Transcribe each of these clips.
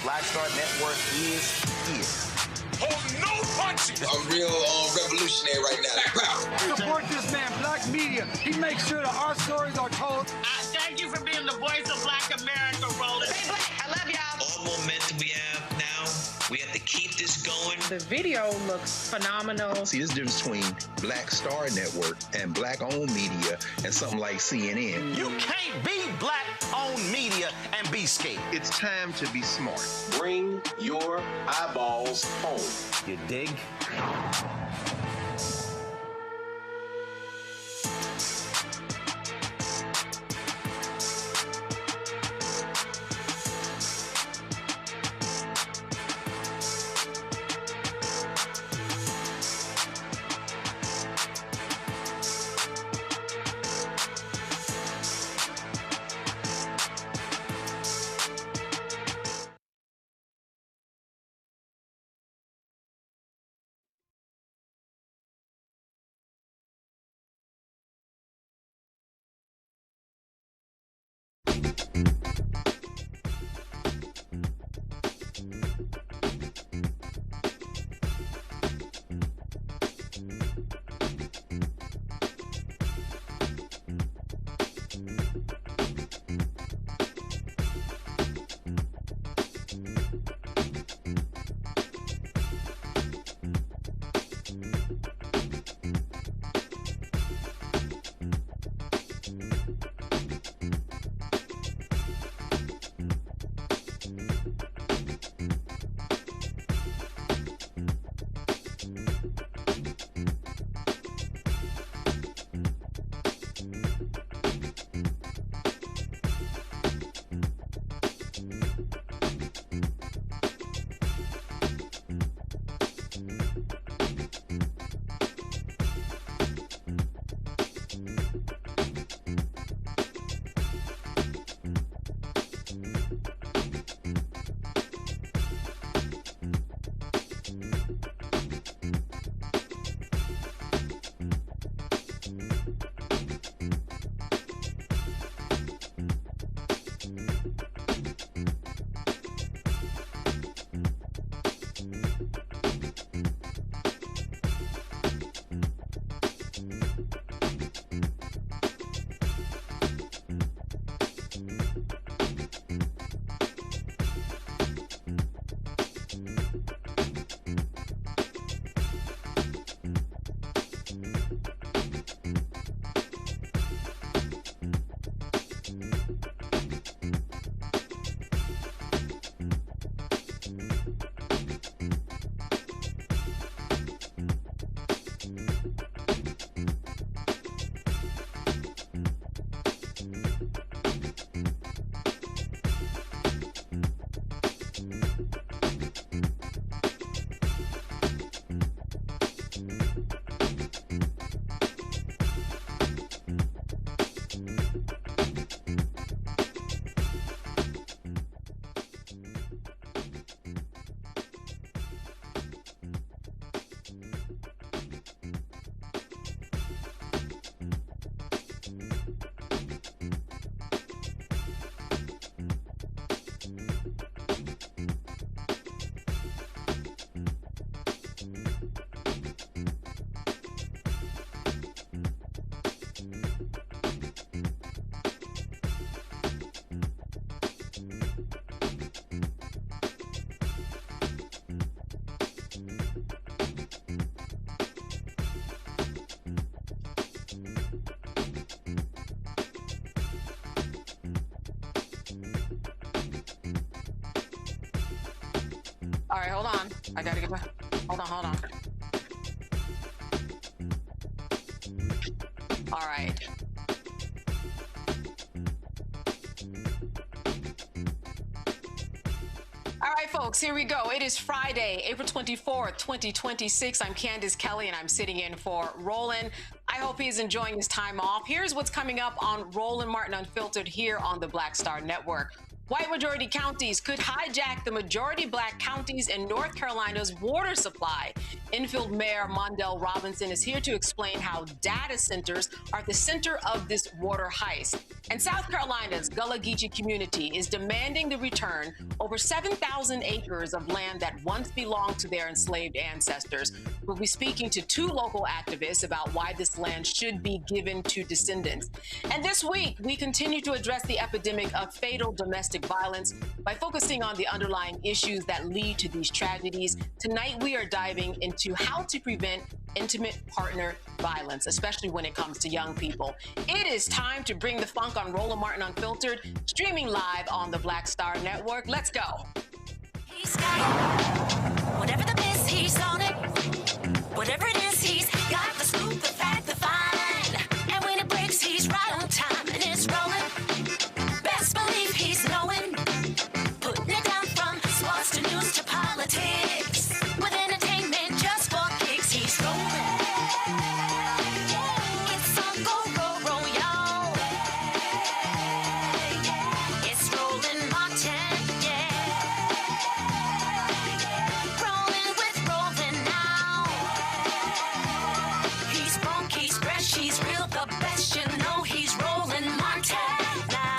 Black Star Network is here. Hold no punches! I'm real revolutionary right now. Support this man, Black Media. He makes sure that our stories are told. Thank you for being the voice of Black America, Roland. Stay black. I love y'all. All momentum we have now, we have to keep this going. The video looks phenomenal. See, there's a difference between Black Star Network and Black-owned media and something like CNN. You can't be Black-owned media and be scared. It's time to be smart. Bring your eyeballs home. You dig? All right, hold on. I gotta get back. Hold on. All right. All right, folks, here we go. It is Friday, April 24th, 2026. I'm Candace Kelly, and I'm sitting in for Roland. I hope he's enjoying his time off. Here's what's coming up on Roland Martin Unfiltered here on the Black Star Network. White majority counties could hijack the majority black counties in North Carolina's water supply. Enfield Mayor Mondale Robinson is here to explain how data centers are at the center of this water heist. And South Carolina's Gullah Geechee community is demanding the return over 7,000 acres of land that once belonged to their enslaved ancestors. We'll be speaking to two local activists about why this land should be given to descendants. And this week, we continue to address the epidemic of fatal domestic violence by focusing on the underlying issues that lead to these tragedies. Tonight, we are diving into how to prevent intimate partner violence, especially when it comes to young people. It is time to bring the funk on Roland Martin Unfiltered, streaming live on the Black Star Network. Let's go. He's got it. Whatever the miss, he's on it. Whatever it is, he's got the scoop, the fact, the find. And when it breaks, he's right on time and it's rolling. Best believe he's knowing. Putting it down from sports to news to politics. With entertainment just for kicks, he's rolling. It's on go, roll, y'all. It's Roland Martin, yeah. Rolling with Roland now. He's funky, he's fresh, he's real, the best, you know he's Roland Martin now.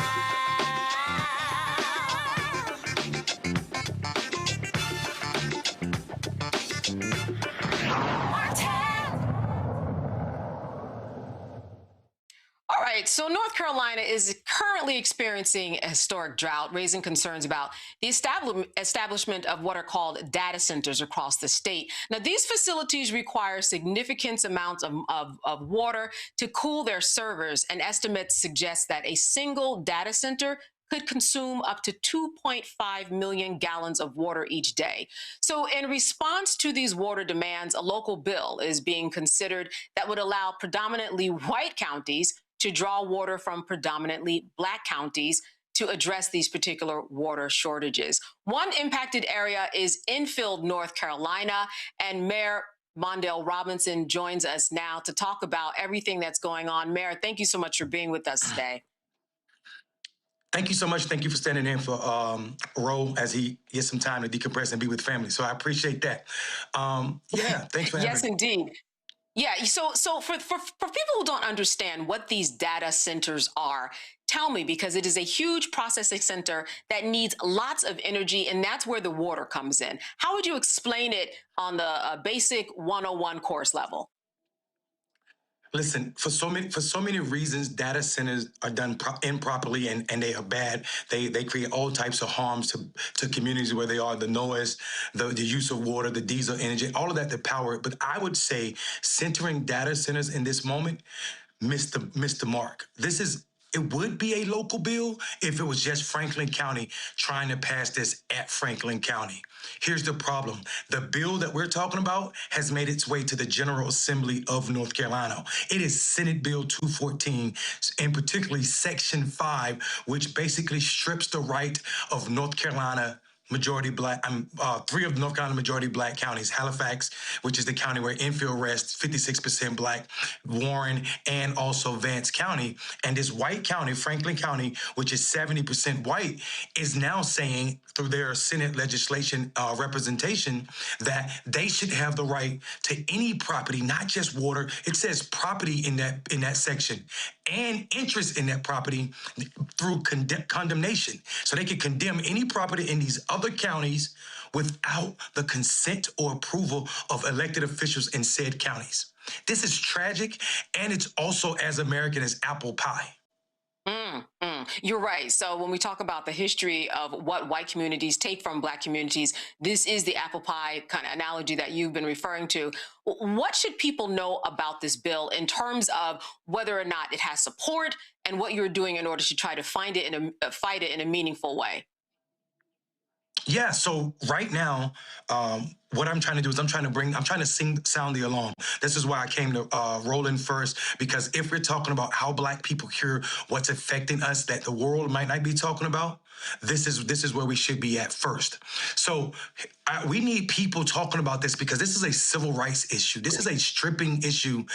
All right, so North Carolina is currently experiencing a historic drought, raising concerns about the establishment of what are called data centers across the state. Now, these facilities require significant amounts of water to cool their servers, and estimates suggest that a single data center could consume up to 2.5 million gallons of water each day. So in response to these water demands, a local bill is being considered that would allow predominantly white counties to draw water from predominantly black counties to address these particular water shortages. One impacted area is Enfield, North Carolina, and Mayor Mondale Robinson joins us now to talk about everything that's going on. Mayor, thank you so much for being with us today. Thank you so much. Thank you for standing in for Ro as he gets some time to decompress and be with family. So I appreciate that. Yeah, thanks for having me. Yes, indeed. Yeah, so for people who don't understand what these data centers are, tell me, because it is a huge processing center that needs lots of energy, and that's where the water comes in. How would you explain it on the basic 101 course level? Listen, for so many reasons, data centers are done improperly and they are bad. They create all types of harms to communities where they are, the noise, the use of water, the diesel energy, all of that to power it. But I would say centering data centers in this moment missed the mark. It would be a local bill if it was just Franklin County trying to pass this at Franklin County. Here's the problem. The bill that we're talking about has made its way to the General Assembly of North Carolina. It is Senate Bill 214, and particularly Section 5, which basically strips the right of North Carolina majority black, three of North Carolina majority black counties: Halifax, which is the county where Enfield rests, 56% black, Warren, and also Vance County. And this white county, Franklin County, which is 70% white, is now saying through their Senate legislation representation that they should have the right to any property, not just water. It says property in that section, and interest in that property through condemnation. So they could condemn any property in these other counties without the consent or approval of elected officials in said counties. This is tragic, and it's also as American as apple pie. You're right. So when we talk about the history of what white communities take from black communities, this is the apple pie kind of analogy that you've been referring to. What should people know about this bill in terms of whether or not it has support and what you're doing in order to try to fight it in a meaningful way? Yeah, so right now, what I'm trying to do is I'm trying to sound the alarm. This is why I came to Roland first, because if we're talking about how Black people hear what's affecting us that the world might not be talking about, this is where we should be at first. So we need people talking about this because this is a civil rights issue. This is a stripping issue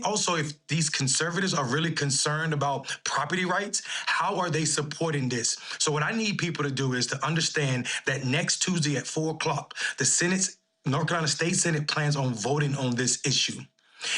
also if these conservatives are really concerned about property rights, how are they supporting this? So what I need people to do is to understand that next Tuesday at 4 o'clock, the North Carolina State Senate plans on voting on this issue.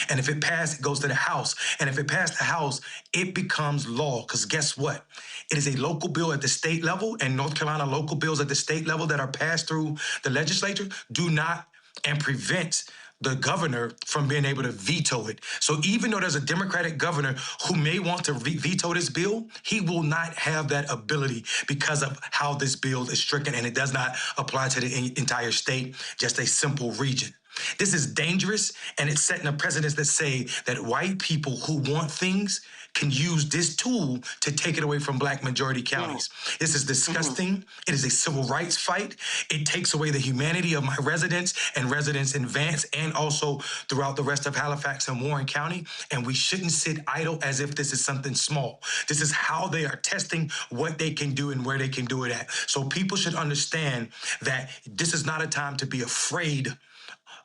And if it passed, it goes to the House. And if it passed the House, it becomes law. Because guess what? It is a local bill at the state level, and North Carolina local bills at the state level that are passed through the legislature do not and prevent the governor from being able to veto it. So even though there's a Democratic governor who may want to veto this bill, he will not have that ability because of how this bill is stricken, and it does not apply to the entire state, just a simple region. This is dangerous, and it's setting a precedent that say that white people who want things can use this tool to take it away from Black majority counties. This is disgusting. It is a civil rights fight. It takes away the humanity of my residents and residents in Vance and also throughout the rest of Halifax and Warren County. And we shouldn't sit idle as if this is something small. This is how they are testing what they can do and where they can do it at. So people should understand that this is not a time to be afraid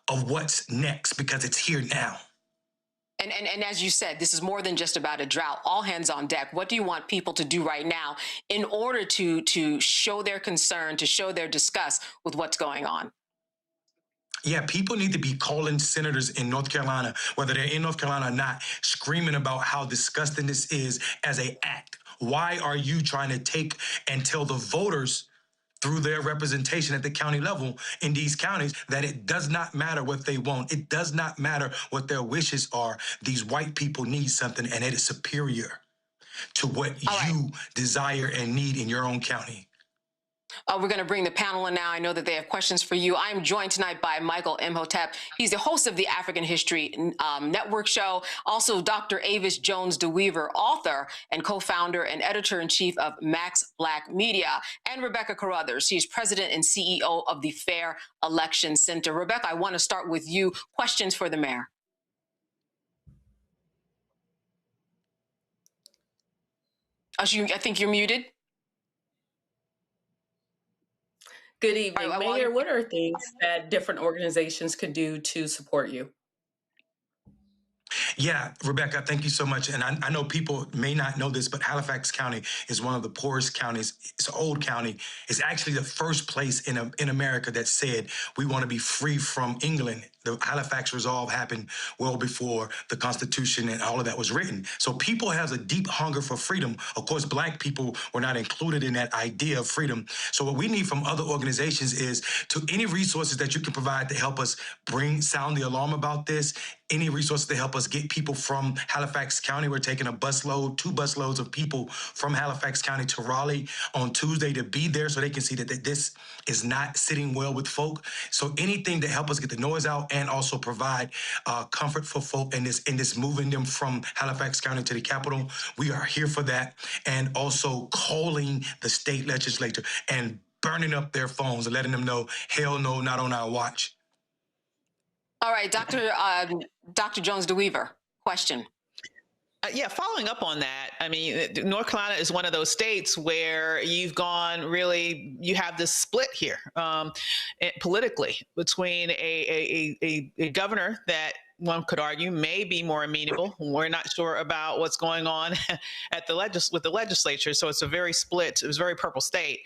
of what's next because it's here now. And as you said, this is more than just about a drought. All hands on deck. What do you want people to do right now in order to show their concern, to show their disgust with what's going on? Yeah, people need to be calling senators in North Carolina, whether they're in North Carolina or not, screaming about how disgusting this is as an act. Why are you trying to take and tell the voters through their representation at the county level in these counties that it does not matter what they want. It does not matter what their wishes are. These white people need something, and it is superior to what you desire and need in your own county. We're going to bring the panel in now. I know that they have questions for you. I'm joined tonight by Michael Imhotep. He's the host of the African History Network show. Also, Dr. Avis Jones DeWeaver, author and co-founder and editor-in-chief of Max Black Media. And Rebecca Carruthers. She's president and CEO of the Fair Election Center. Rebecca, I want to start with you. Questions for the mayor. I think you're muted. Good evening, Mayor. What are things that different organizations could do to support you? Yeah, Rebecca, thank you so much. And I know people may not know this, but Halifax County is one of the poorest counties. It's an old county. It's actually the first place in America that said we want to be free from England. The Halifax Resolve happened well before the Constitution and all of that was written. So people have a deep hunger for freedom. Of course, Black people were not included in that idea of freedom. So what we need from other organizations is any resources that you can provide to help us sound the alarm about this, any resources to help us get people from Halifax County. We're taking 2 busloads of people from Halifax County to Raleigh on Tuesday to be there so they can see that this is not sitting well with folk. So anything to help us get the noise out and also provide comfort for folk in this moving them from Halifax County to the capital. We are here for that. And also calling the state legislature and burning up their phones and letting them know, hell no, not on our watch. All right, Dr. Jones DeWeaver, question. Yeah, following up on that, I mean, North Carolina is one of those states where you have this split here politically between a governor that one could argue may be more amenable. We're not sure about what's going on at with the legislature, so it's a very purple state.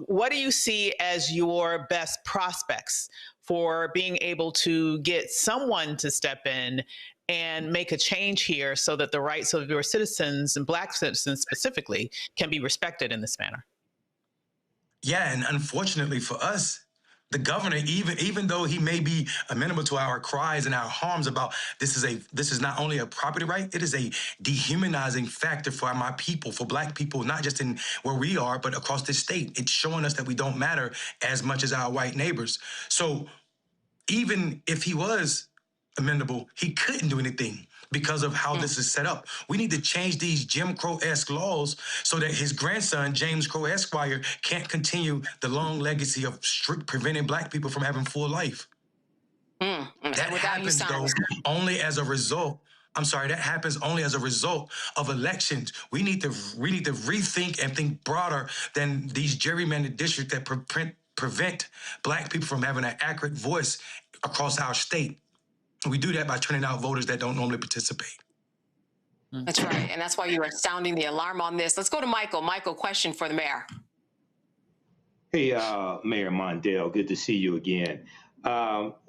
What do you see as your best prospects for being able to get someone to step in and make a change here so that the rights of your citizens and Black citizens specifically can be respected in this manner? Yeah, and unfortunately for us, the governor, even though he may be amenable to our cries and our harms about this is not only a property right, it is a dehumanizing factor for my people, for Black people, not just in where we are, but across this state. It's showing us that we don't matter as much as our white neighbors. So even if he was amenable, he couldn't do anything because of how this is set up. We need to change these Jim Crow-esque laws so that his grandson, James Crow Esquire, can't continue the long legacy of preventing black people from having full life. That happens, though, only as a result. I'm sorry, that happens only as a result of elections. We need to rethink and think broader than these gerrymandered districts that prevent black people from having an accurate voice across our state. We do that by turning out voters that don't normally participate. That's right, and that's why you are sounding the alarm on this. Let's go to Michael. Michael, question for the mayor. Hey, Mayor Mondale, good to see you again.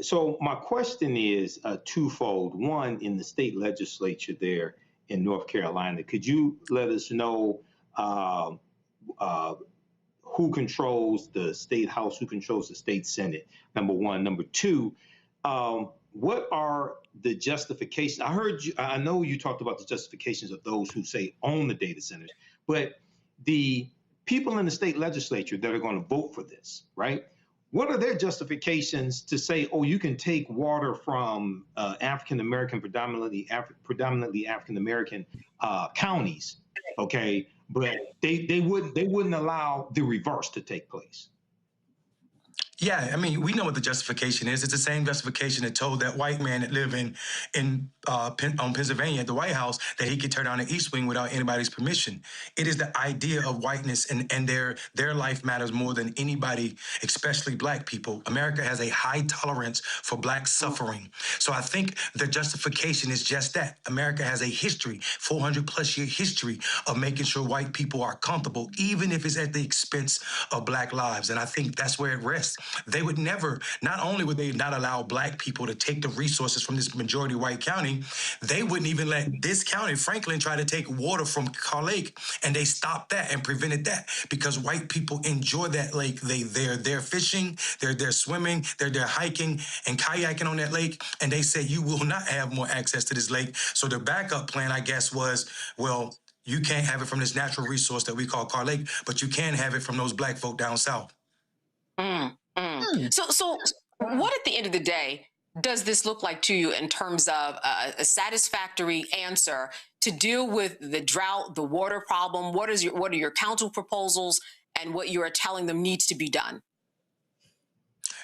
So my question is twofold. One, in the state legislature there in North Carolina, could you let us know who controls the state house, who controls the state senate, number one? Number two, what are the justifications? I know you talked about the justifications of those who say own the data centers, but the people in the state legislature that are going to vote for this, right? What are their justifications to say, oh, you can take water from African-American, predominantly African-American counties, okay, but they wouldn't allow the reverse to take place? Yeah, I mean, we know what the justification is. It's the same justification that told that white man that lived on Pennsylvania at the White House that he could tear down the East Wing without anybody's permission. It is the idea of whiteness and their life matters more than anybody, especially black people. America has a high tolerance for black suffering. So I think the justification is just that. America has a history, 400-plus year history of making sure white people are comfortable, even if it's at the expense of black lives. And I think that's where it rests. They would never, not only would they not allow black people to take the resources from this majority white county, they wouldn't even let this county, Franklin, try to take water from Carr Lake, and they stopped that and prevented that because white people enjoy that lake. They're fishing, they're swimming, they're hiking and kayaking on that lake, and they said you will not have more access to this lake. So the backup plan, I guess, was, well, you can't have it from this natural resource that we call Carr Lake, but you can have it from those black folk down south. So what at the end of the day does this look like to you in terms of a satisfactory answer to deal with the drought, the water problem? What are your council proposals and what you are telling them needs to be done?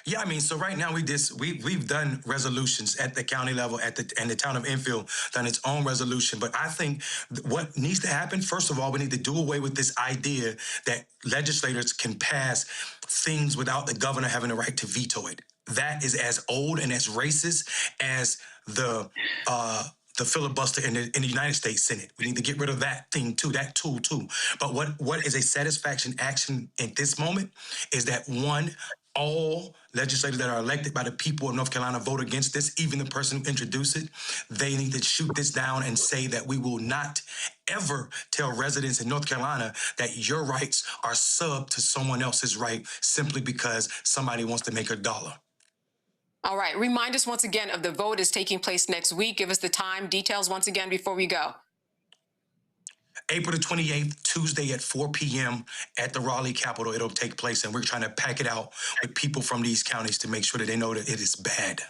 Yeah, I mean, so right now we've done resolutions at the county level, and the town of Enfield done its own resolution. But I think what needs to happen, first of all, we need to do away with this idea that legislators can pass things without the governor having the right to veto it. That is as old and as racist as the filibuster in the United States Senate. We need to get rid of that thing too, that tool too. But what is a satisfaction action at this moment is that, one, all legislators that are elected by the people of North Carolina vote against this, even the person who introduced it. They need to shoot this down and say that we will not ever tell residents in North Carolina that your rights are sub to someone else's right simply because somebody wants to make a dollar. All right. Remind us once again of the vote is taking place next week. Give us the time, details once again before we go. April the 28th, Tuesday at 4 p.m. at the Raleigh Capitol. It'll take place, and we're trying to pack it out with people from these counties to make sure that they know that it is bad.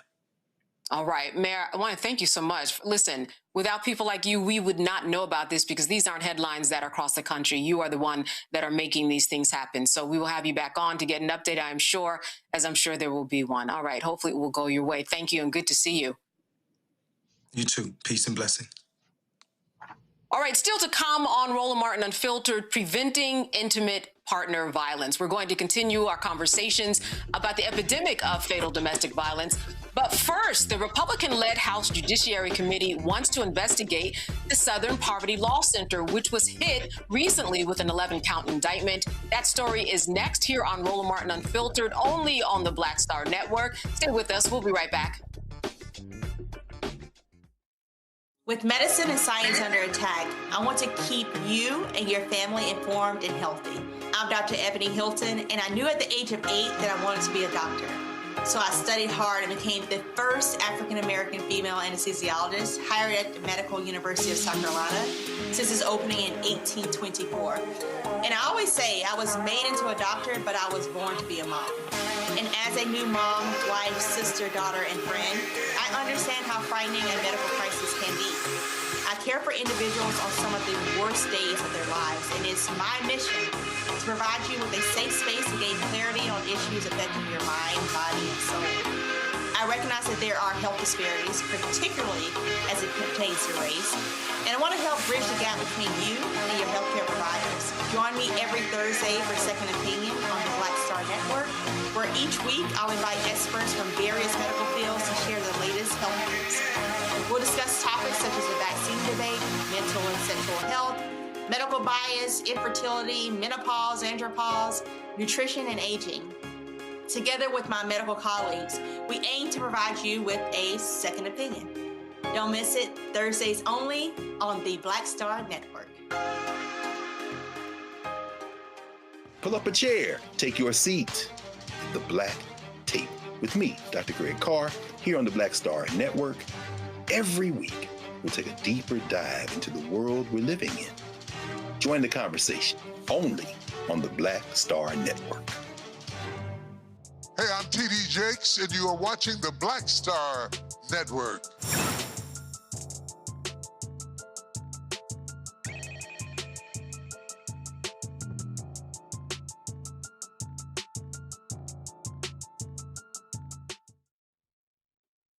All right, Mayor, I want to thank you so much. Listen, without people like you, we would not know about this because these aren't headlines that are across the country. You are the one that are making these things happen. So we will have you back on to get an update, I'm sure, as I'm sure there will be one. All right, hopefully it will go your way. Thank you and good to see you. You too. Peace and blessing. All right, still to come on Roland Martin Unfiltered, preventing intimate partner violence. We're going to continue our conversations about the epidemic of fatal domestic violence. But first, the Republican-led House Judiciary Committee wants to investigate the Southern Poverty Law Center, which was hit recently with an 11-count indictment. That story is next here on Roland Martin Unfiltered, only on the Black Star Network. Stay with us. We'll be right back. With medicine and science under attack, I want to keep you and your family informed and healthy. I'm Dr. Ebony Hilton, and I knew at the age of 8 that I wanted to be a doctor. So I studied hard and became the first African-American female anesthesiologist hired at the Medical University of South Carolina since its opening in 1824. And I always say I was made into a doctor, but I was born to be a mom. And as a new mom, wife, sister, daughter, and friend, I understand how frightening a medical crisis can be. I care for individuals on some of the worst days of their lives, and it's my mission to provide you with a safe space to gain clarity on issues affecting your mind, body, and soul. I recognize that there are health disparities, particularly as it pertains to race, and I want to help bridge the gap between you and your healthcare providers. Join me every Thursday for Second Opinion on the Black Star Network, where each week I'll invite experts from various medical fields to share the latest health news. We'll discuss topics such as the vaccine debate, mental and sexual health, medical bias, infertility, menopause, andropause, nutrition, and aging. Together with my medical colleagues, we aim to provide you with a second opinion. Don't miss it, Thursdays only on the Black Star Network. Pull up a chair, take your seat. The Black Tape with me, Dr. Greg Carr, here on the Black Star Network. Every week, we'll take a deeper dive into the world we're living in. Join the conversation only on the Black Star Network. Hey, I'm T.D. Jakes, and you are watching the Black Star Network.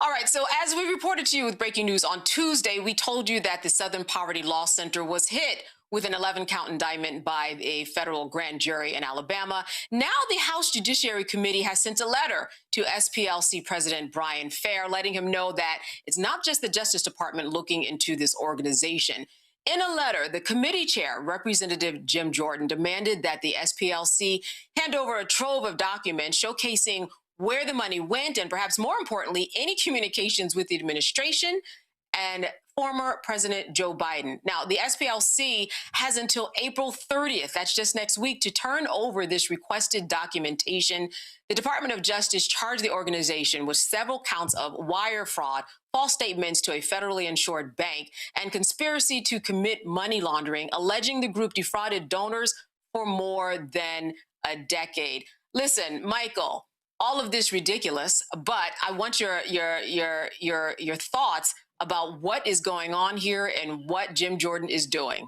All right, so as we reported to you with breaking news on Tuesday, we told you that the Southern Poverty Law Center was hit with an 11-count indictment by a federal grand jury in Alabama. Now the House Judiciary Committee has sent a letter to SPLC President Brian Fair, letting him know that it's not just the Justice Department looking into this organization. In a letter, the committee chair, Representative Jim Jordan, demanded that the SPLC hand over a trove of documents showcasing where the money went, and perhaps more importantly, any communications with the administration and former President Joe Biden. Now, the SPLC has until April 30th, that's just next week, to turn over this requested documentation. The Department of Justice charged the organization with several counts of wire fraud, false statements to a federally insured bank, and conspiracy to commit money laundering, alleging the group defrauded donors for more than a decade. Listen, Michael, all of this ridiculous, but I want your thoughts about what is going on here and what Jim Jordan is doing.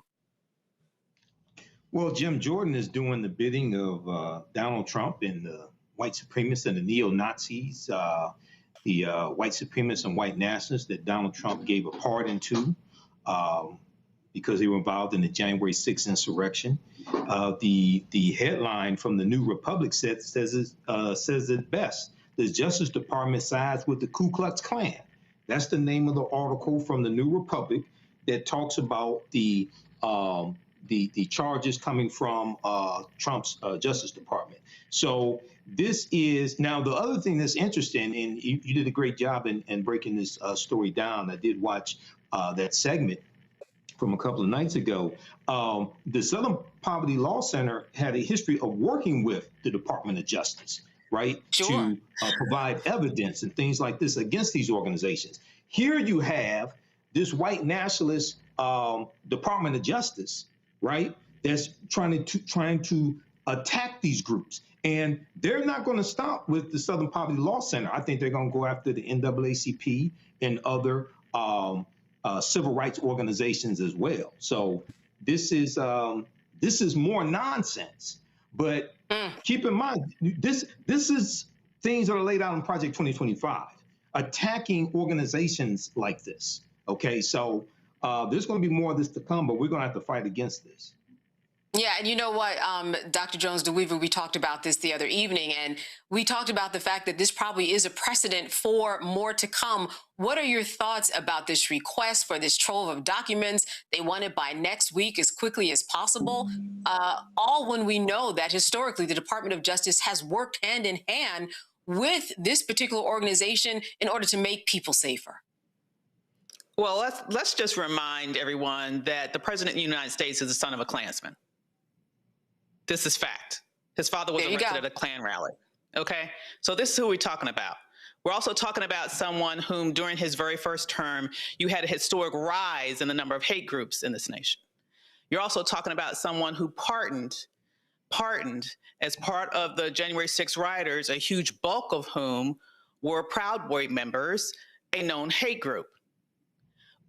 Well, Jim Jordan is doing the bidding of Donald Trump and the white supremacists and the neo-Nazis, the white supremacists and white nationalists that Donald Trump gave a pardon to because they were involved in the January 6th insurrection. The headline from the New Republic says it best. The Justice Department sides with the Ku Klux Klan. That's the name of the article from the New Republic that talks about the charges coming from Trump's Justice Department. So this is now the other thing that's interesting, and you did a great job in breaking this story down. I did watch that segment from a couple of nights ago. The Southern Poverty Law Center had a history of working with the Department of Justice, right? Sure. To provide evidence and things like this against these organizations. Here you have this white nationalist Department of Justice, right? That's trying to attack these groups. And they're not going to stop with the Southern Poverty Law Center. I think they're going to go after the NAACP and other civil rights organizations as well. So this is more nonsense. But keep in mind, this is things that are laid out in Project 2025, attacking organizations like this. Okay, so there's going to be more of this to come, but we're going to have to fight against this. Yeah, and you know what, Dr. Jones-DeWeaver, we talked about this the other evening, and we talked about the fact that this probably is a precedent for more to come. What are your thoughts about this request for this trove of documents? They want it by next week as quickly as possible, all when we know that historically the Department of Justice has worked hand in hand with this particular organization in order to make people safer. Well, let's just remind everyone that the President of the United States is the son of a Klansman. This is fact. His father was arrested at a Klan rally. Okay, so this is who we're talking about. We're also talking about someone whom during his very first term, you had a historic rise in the number of hate groups in this nation. You're also talking about someone who pardoned as part of the January 6 rioters, a huge bulk of whom were Proud Boy members, a known hate group.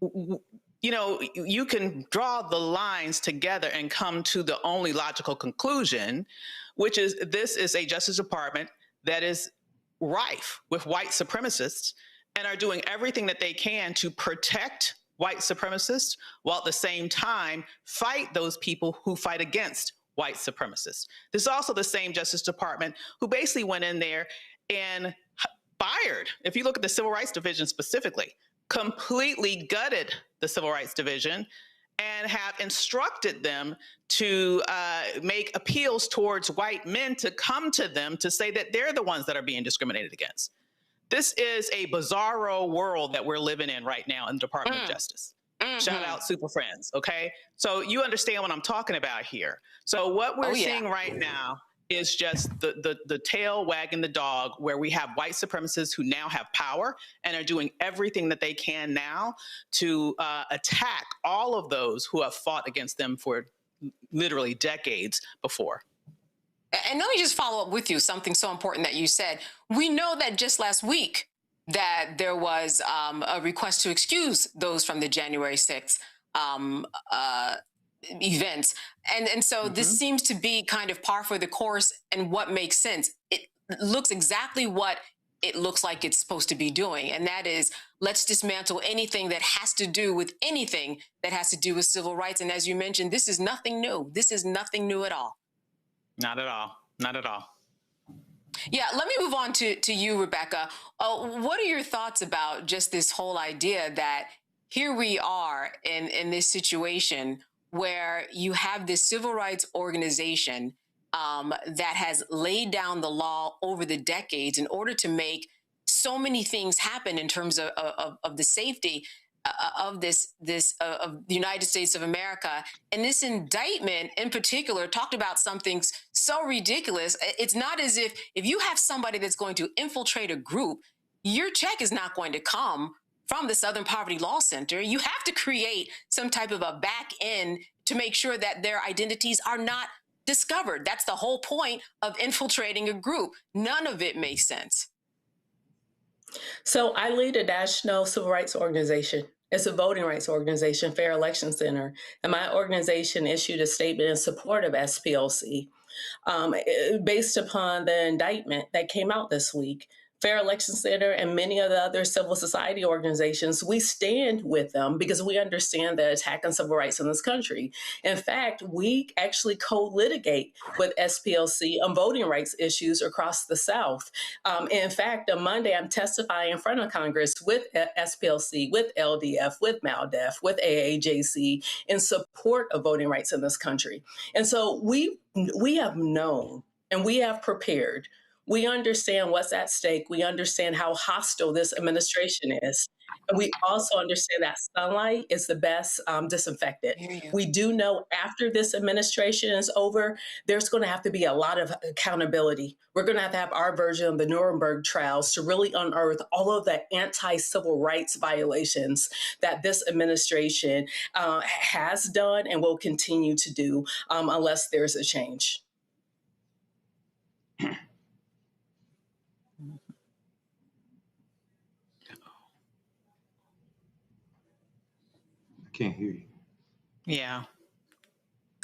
You know, you can draw the lines together and come to the only logical conclusion, which is this is a Justice Department that is rife with white supremacists and are doing everything that they can to protect white supremacists while at the same time fight those people who fight against white supremacists. This is also the same Justice Department who basically went in there and fired, if you look at the Civil Rights Division specifically, completely gutted the Civil Rights Division and have instructed them to make appeals towards white men to come to them to say that they're the ones that are being discriminated against. This is a bizarro world that we're living in right now in the Department of Justice. Shout out Super Friends, okay? So you understand what I'm talking about here. So what we're seeing right now is just the tail wagging the dog, where we have white supremacists who now have power and are doing everything that they can now to attack all of those who have fought against them for literally decades before. And let me just follow up with you, something so important that you said. We know that just last week that there was a request to excuse those from the January 6th events. And so this seems to be kind of par for the course and what makes sense. It looks exactly what it looks like it's supposed to be doing. And that is, let's dismantle anything that has to do with anything that has to do with civil rights. And as you mentioned, this is nothing new. This is nothing new at all. Not at all. Not at all. Yeah, let me move on to you, Rebecca. What are your thoughts about just this whole idea that here we are in this situation where you have this civil rights organization that has laid down the law over the decades in order to make so many things happen in terms of the safety of the United States of America. And this indictment in particular talked about something so ridiculous. It's not as if you have somebody that's going to infiltrate a group, your check is not going to come from the Southern Poverty Law Center. You have to create some type of a back end to make sure that their identities are not discovered. That's the whole point of infiltrating a group. None of it makes sense. So I lead a national civil rights organization. It's a voting rights organization, Fair Election Center. And my organization issued a statement in support of SPLC based upon the indictment that came out this week. Fair Election Center and many of the other civil society organizations, we stand with them because we understand the attack on civil rights in this country. In fact, we actually co-litigate with SPLC on voting rights issues across the South. In fact, on Monday, I'm testifying in front of Congress with SPLC, with LDF, with MALDEF, with AAJC in support of voting rights in this country. And so we have known and we have prepared. We understand what's at stake. We understand how hostile this administration is. And we also understand that sunlight is the best disinfectant. We do know after this administration is over, there's going to have to be a lot of accountability. We're going to have our version of the Nuremberg trials to really unearth all of the anti-civil rights violations that this administration has done and will continue to do unless there's a change. Can't hear you. Yeah.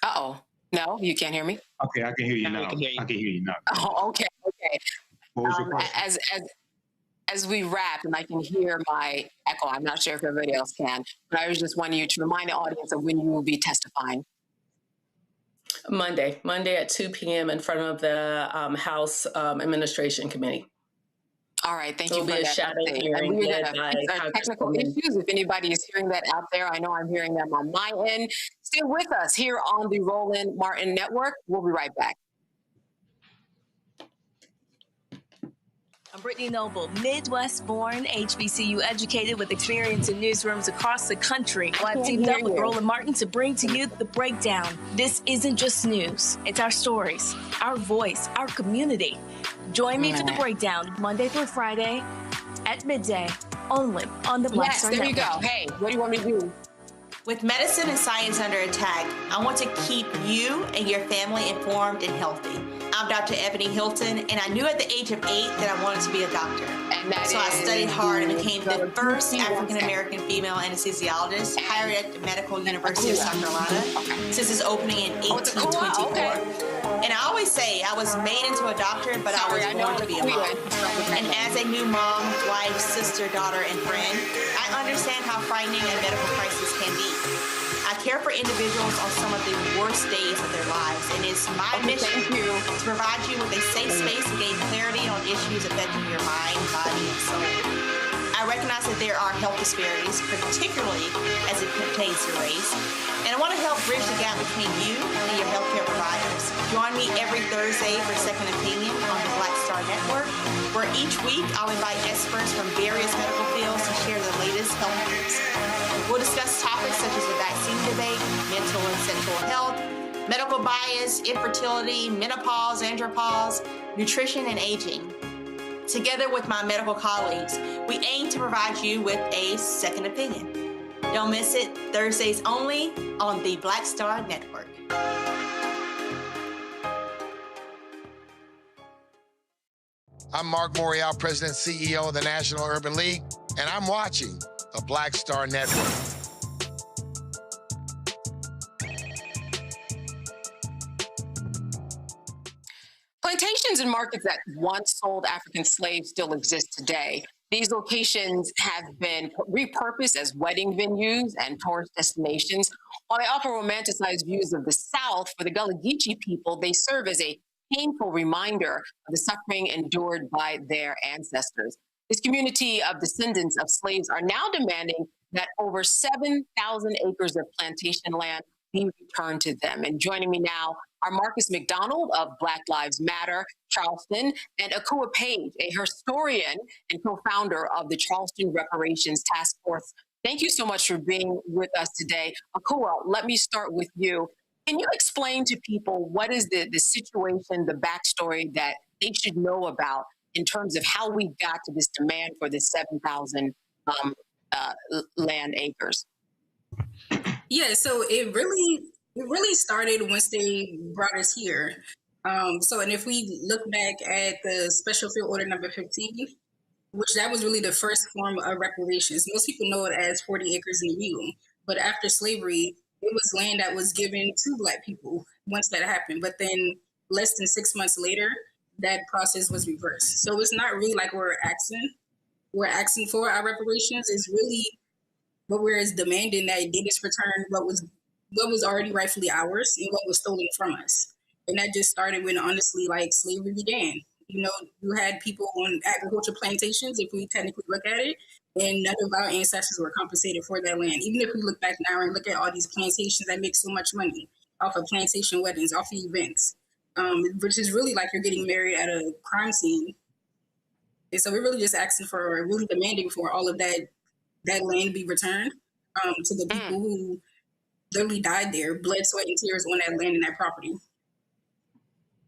Uh-oh. No, you can't hear me? Okay, I can hear you now. I can hear you now. Oh, okay. What was your question? As we wrap, and I can hear my echo, I'm not sure if everybody else can, but I was just wanting you to remind the audience of when you will be testifying. Monday at 2 p.m. in front of the House Administration Committee. All right, thank you for that. A shadow hearing. We're going to fix our technical issues. If anybody is hearing that out there, I know I'm hearing them on my end. Stay with us here on the Roland Martin Network. We'll be right back. I'm Brittany Noble, Midwest-born, HBCU educated with experience in newsrooms across the country. Well, I've teamed up with Roland Martin to bring to you The Breakdown. This isn't just news. It's our stories, our voice, our community. Join me for The Breakdown, Monday through Friday at midday, only on the Black Star Network. Yes, there you go. Hey, what do you want me to do? With medicine and science under attack, I want to keep you and your family informed and healthy. I'm Dr. Ebony Hilton, and I knew at the age of 8 that I wanted to be a doctor. So I studied hard and became the first African-American female anesthesiologist hired at the Medical University of South Carolina since its opening in 1824. And I always say I was made into a doctor, but I was born to be a mom. And as a new mom, wife, sister, daughter, and friend, I understand how frightening a medical crisis can be. I care for individuals on some of the worst days of their lives, and it's my mission to provide you with a safe space to gain clarity on issues affecting your mind, body, and soul. I recognize that there are health disparities, particularly as it pertains to race, and I want to help bridge the gap between you and your healthcare providers. Join me every Thursday for Second Opinion on the Black Star Network, where each week I'll invite experts from various medical fields to share the latest health news. We'll discuss topics such as the vaccine debate, mental and sexual health, medical bias, infertility, menopause, andropause, nutrition, and aging. Together with my medical colleagues, we aim to provide you with a second opinion. Don't miss it, Thursdays only on the Black Star Network. I'm Mark Morial, President and CEO of the National Urban League, and I'm watching the Black Star Network. Plantations and markets that once sold African slaves still exist today. These locations have been repurposed as wedding venues and tourist destinations. While they offer romanticized views of the South, for the Gullah Geechee people, they serve as a painful reminder of the suffering endured by their ancestors. This community of descendants of slaves are now demanding that over 7,000 acres of plantation land be returned to them. And joining me now are Marcus McDonald of Black Lives Matter, Charleston, and Akua Page, a historian and co-founder of the Charleston Reparations Task Force. Thank you so much for being with us today. Akua, let me start with you. Can you explain to people what is the situation, the backstory that they should know about in terms of how we got to this demand for the 7,000 land acres? Yeah, so it really started once they brought us here. And if we look back at the Special Field Order number 15, which that was really the first form of reparations. Most people know it as 40 acres in a mule, but after slavery, it was land that was given to Black people once that happened. But then less than 6 months later, that process was reversed. So it's not really like we're asking for our reparations. It's really what we're demanding that they just return what was already rightfully ours and what was stolen from us. And that just started when, honestly, like, slavery began. You know, you had people on agriculture plantations, if we technically look at it, and none of our ancestors were compensated for that land. Even if we look back now and look at all these plantations that make so much money off of plantation weddings, off of events, which is really like you're getting married at a crime scene. And so we're really just asking for, really demanding for all of that land be returned to the people who literally died there, blood, sweat, and tears on that land and that property.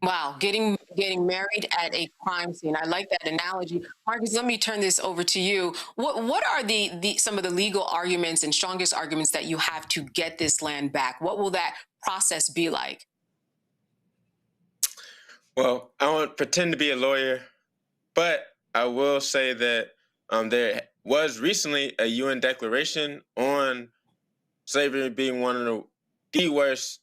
Wow, getting married at a crime scene. I like that analogy. Marcus, let me turn this over to you. What are the some of the legal arguments and strongest arguments that you have to get this land back? What will that process be like? Well, I won't pretend to be a lawyer, but I will say that there was recently a UN declaration on slavery being one of the worst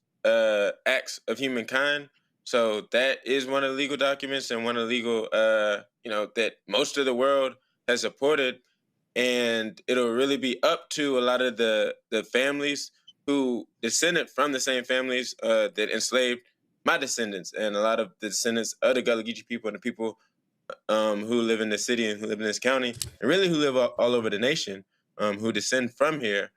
acts of humankind. So that is one of the legal documents and one of the legal, that most of the world has supported. And it'll really be up to a lot of the families who descended from the same families that enslaved my descendants and a lot of the descendants of the Gullah Geechee people and the people who live in the city and who live in this county and really who live all over the nation who descend from here.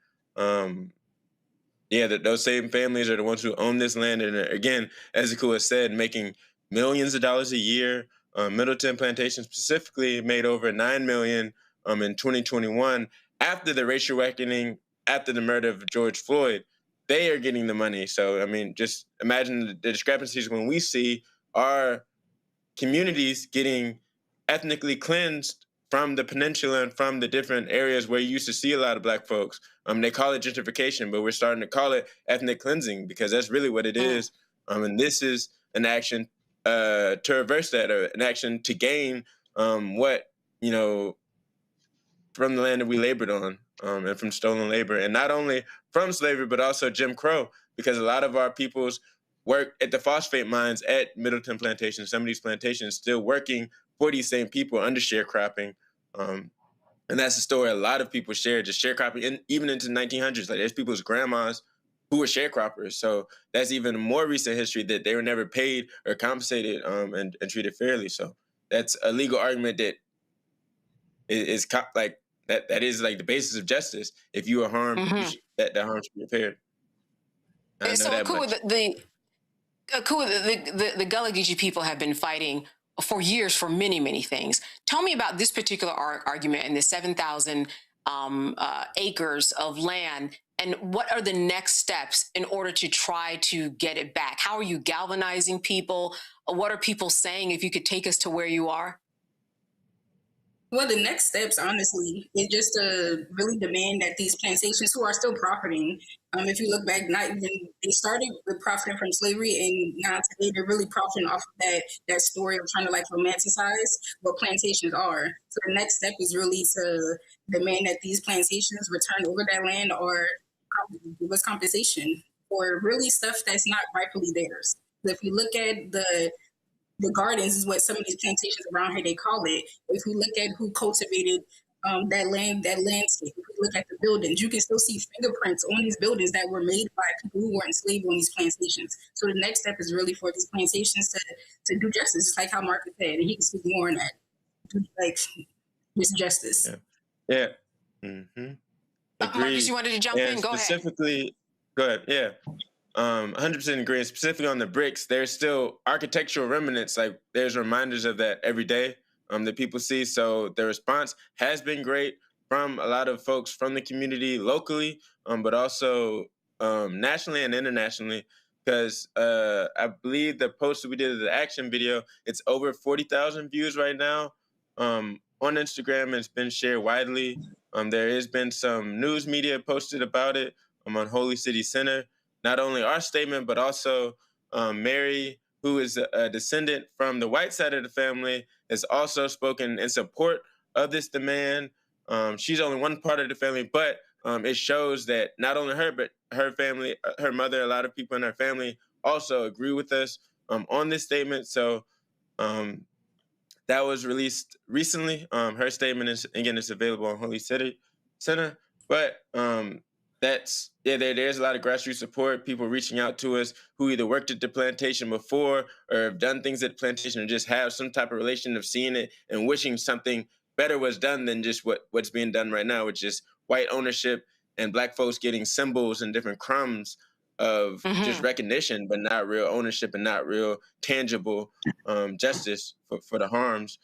Those same families are the ones who own this land and are, again, as Akua said, making millions of dollars a year, Middleton Plantation specifically made over $9 million in 2021 after the racial reckoning, after the murder of George Floyd. They are getting the money. So, I mean, just imagine the discrepancies when we see our communities getting ethnically cleansed from the peninsula and from the different areas where you used to see a lot of Black folks. They call it gentrification, but we're starting to call it ethnic cleansing because that's really what it is. And this is an action to reverse that, or an action to gain what, from the land that we labored on, and from stolen labor. And not only from slavery, but also Jim Crow, because a lot of our peoples work at the phosphate mines at Middleton Plantation. Some of these plantations still working for these same people under sharecropping. And that's a story a lot of people share, just sharecropping, even into the 1900s. Like, there's people's grandmas who were sharecroppers. So that's even more recent history that they were never paid or compensated and treated fairly. So that's a legal argument that is like, that is like the basis of justice. If you are harmed, that harm should be repaired. So the Gullah Geechee people have been fighting for years for many, many things. Tell me about this particular argument and the 7,000 acres of land, and what are the next steps in order to try to get it back? How are you galvanizing people? What are people saying? If you could take us to where you are. Well, the next steps, honestly, is just to really demand that these plantations, who are still profiting, if you look back, not even they started with profiting from slavery, and now today they're really profiting off of that story of trying to like romanticize what plantations are. So the next step is really to demand that these plantations return over that land or give us compensation for really stuff that's not rightfully theirs. So if you look at the gardens, is what some of these plantations around here they call it. If we look at who cultivated that landscape, if we look at the buildings, you can still see fingerprints on these buildings that were made by people who were enslaved on these plantations. So the next step is really for these plantations to do justice, just like how Marcus said, and he can speak more on that. Like this justice. Yeah. Mm-hmm. Marcus, you wanted to jump in? Go ahead. Specifically, go ahead. Yeah. 100% agree. And specifically on the bricks, there's still architectural remnants. Like, there's reminders of that every day that people see. So the response has been great from a lot of folks from the community locally, but also nationally and internationally. Because I believe the post that we did of the action video, it's over 40,000 views right now on Instagram, and it's been shared widely. There has been some news media posted about it on Holy City Center. Not only our statement, but also Mary, who is a descendant from the white side of the family, has also spoken in support of this demand. She's only one part of the family, but it shows that not only her, but her family, her mother, a lot of people in her family also agree with us on this statement. So that was released recently. Her statement is, again, it's available on Holy City Center. But there's a lot of grassroots support, people reaching out to us who either worked at the plantation before or have done things at the plantation or just have some type of relation of seeing it and wishing something better was done than just what's being done right now, which is white ownership and Black folks getting symbols and different crumbs of just recognition, but not real ownership and not real tangible justice for the harms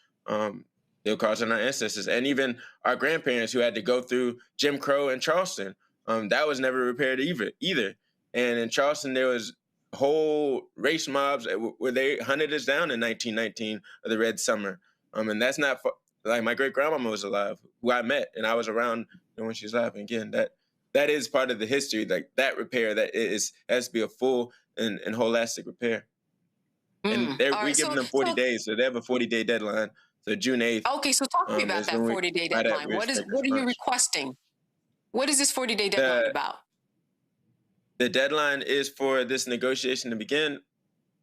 they'll cause on our ancestors. And even our grandparents who had to go through Jim Crow in Charleston, that was never repaired either. And in Charleston, there was whole race mobs where they hunted us down in 1919 of the Red Summer. And that's not like my great grandmama was alive, who I met, and I was around when she was alive. And again, that is part of the history, like that repair that has to be a full and holistic repair. And we give them 40 days, so they have a 40-day deadline. So June 8th. Okay, so talk to me about that 40-day deadline. What are you requesting? What is this 40-day deadline about? The deadline is for this negotiation to begin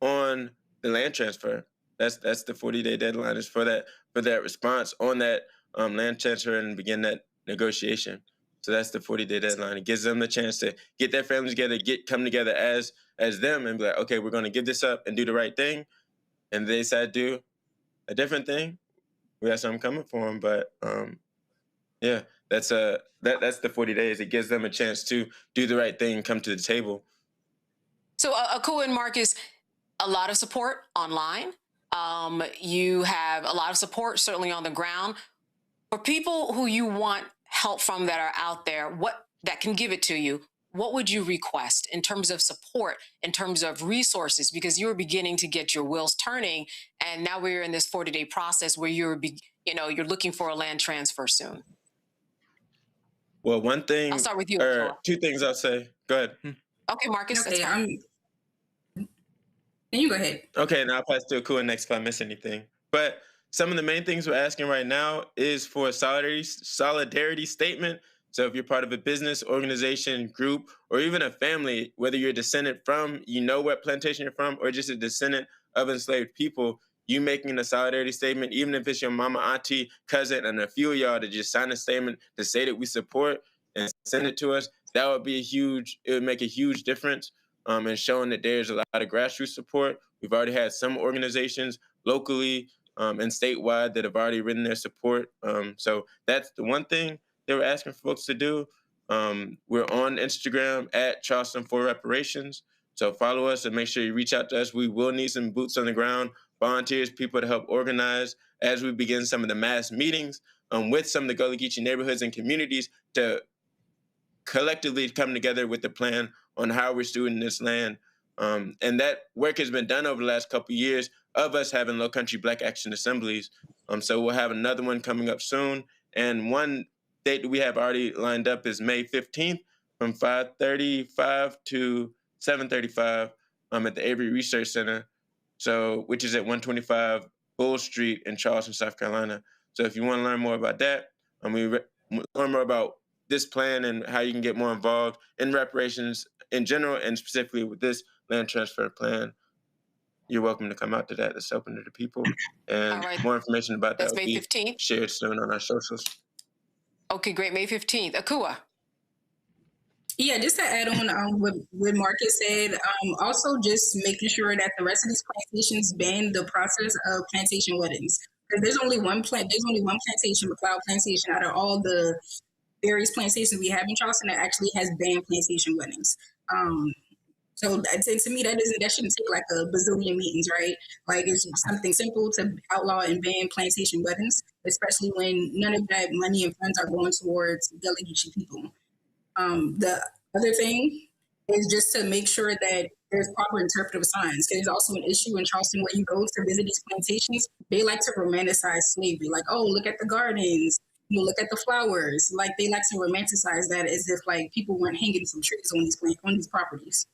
on the land transfer. That's the 40-day deadline is for that response on that land transfer and begin that negotiation. So that's the 40-day deadline. It gives them the chance to get their families together, come together as them and be like, okay, we're going to give this up and do the right thing. And they decide to do a different thing. We have something coming for them, but yeah, that's the 40 days. It gives them a chance to do the right thing, come to the table. So, Akua and Marcus, a lot of support online. You have a lot of support, certainly on the ground. For people who you want help from that are out there, that can give it to you, what would you request in terms of support, in terms of resources? Because you were beginning to get your wheels turning, and now we're in this 40-day process where you're looking for a land transfer soon. Well, one thing, I'll start with you. or two things I'll say. Go ahead. Okay, Marcus. Okay, you go ahead. Okay, now I'll pass to Akua next if I miss anything. But some of the main things we're asking right now is for a solidarity statement. So if you're part of a business, organization, group, or even a family, whether you're a descendant from, what plantation you're from, or just a descendant of enslaved people, you making a solidarity statement, even if it's your mama, auntie, cousin, and a few of y'all to just sign a statement to say that we support and send it to us, that would be it would make a huge difference in showing that there's a lot of grassroots support. We've already had some organizations locally and statewide that have already written their support. So that's the one thing they were asking folks to do. We're on Instagram at Charleston for Reparations. So follow us and make sure you reach out to us. We will need some boots on the ground, volunteers, people to help organize as we begin some of the mass meetings with some of the Gullah Geechee neighborhoods and communities to collectively come together with a plan on how we're stewarding this land. And that work has been done over the last couple of years of us having Low Country Black Action Assemblies. So we'll have another one coming up soon. And one date that we have already lined up is May 15th from 5:35 to 7:35 at the Avery Research Center, which is at 125 Bull Street in Charleston, South Carolina. So if you want to learn more about that, learn more about this plan and how you can get more involved in reparations in general and specifically with this land transfer plan, you're welcome to come out to that. It's open to the people. And more information about that will be shared soon on our socials. Okay, great. May 15th. Akua. Yeah, just to add on what Marcus said, also just making sure that the rest of these plantations ban the process of plantation weddings. Because there's only one plantation, McLeod Plantation, out of all the various plantations we have in Charleston that actually has banned plantation weddings. So to me, that shouldn't take like a bazillion meetings, right? Like it's something simple to outlaw and ban plantation weddings, especially when none of that money and funds are going towards Gullah Geechee people. The other thing is just to make sure that there's proper interpretive signs. There's also an issue in Charleston where you go to visit these plantations, they like to romanticize slavery. Like, oh, look at the gardens, look at the flowers. Like they like to romanticize that as if like people weren't hanging from trees on these properties.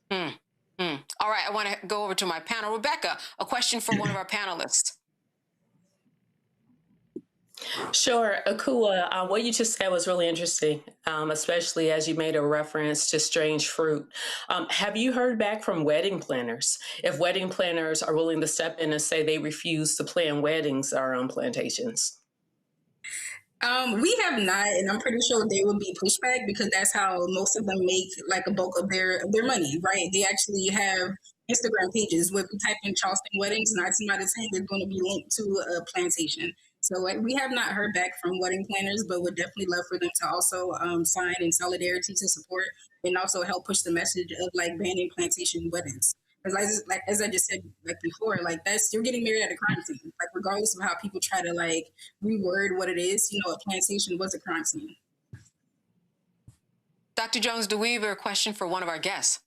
All right, I want to go over to my panel. Rebecca, a question for one of our panelists. Sure. Akua, what you just said was really interesting, especially as you made a reference to strange fruit. Have you heard back from wedding planners? If wedding planners are willing to step in and say they refuse to plan weddings on plantations? We have not, and I'm pretty sure they would be pushback because that's how most of them make like a bulk of their money, right? They actually have Instagram pages where if you type in Charleston weddings, 9 out of 10 they're going to be linked to a plantation. So we have not heard back from wedding planners, but would definitely love for them to also sign in solidarity to support and also help push the message of like banning plantation weddings. Because as I just said before, you're getting married at a crime scene. Like regardless of how people try to like reword what it is, a plantation was a crime scene. Dr. Jones-DeWeaver, a question for one of our guests.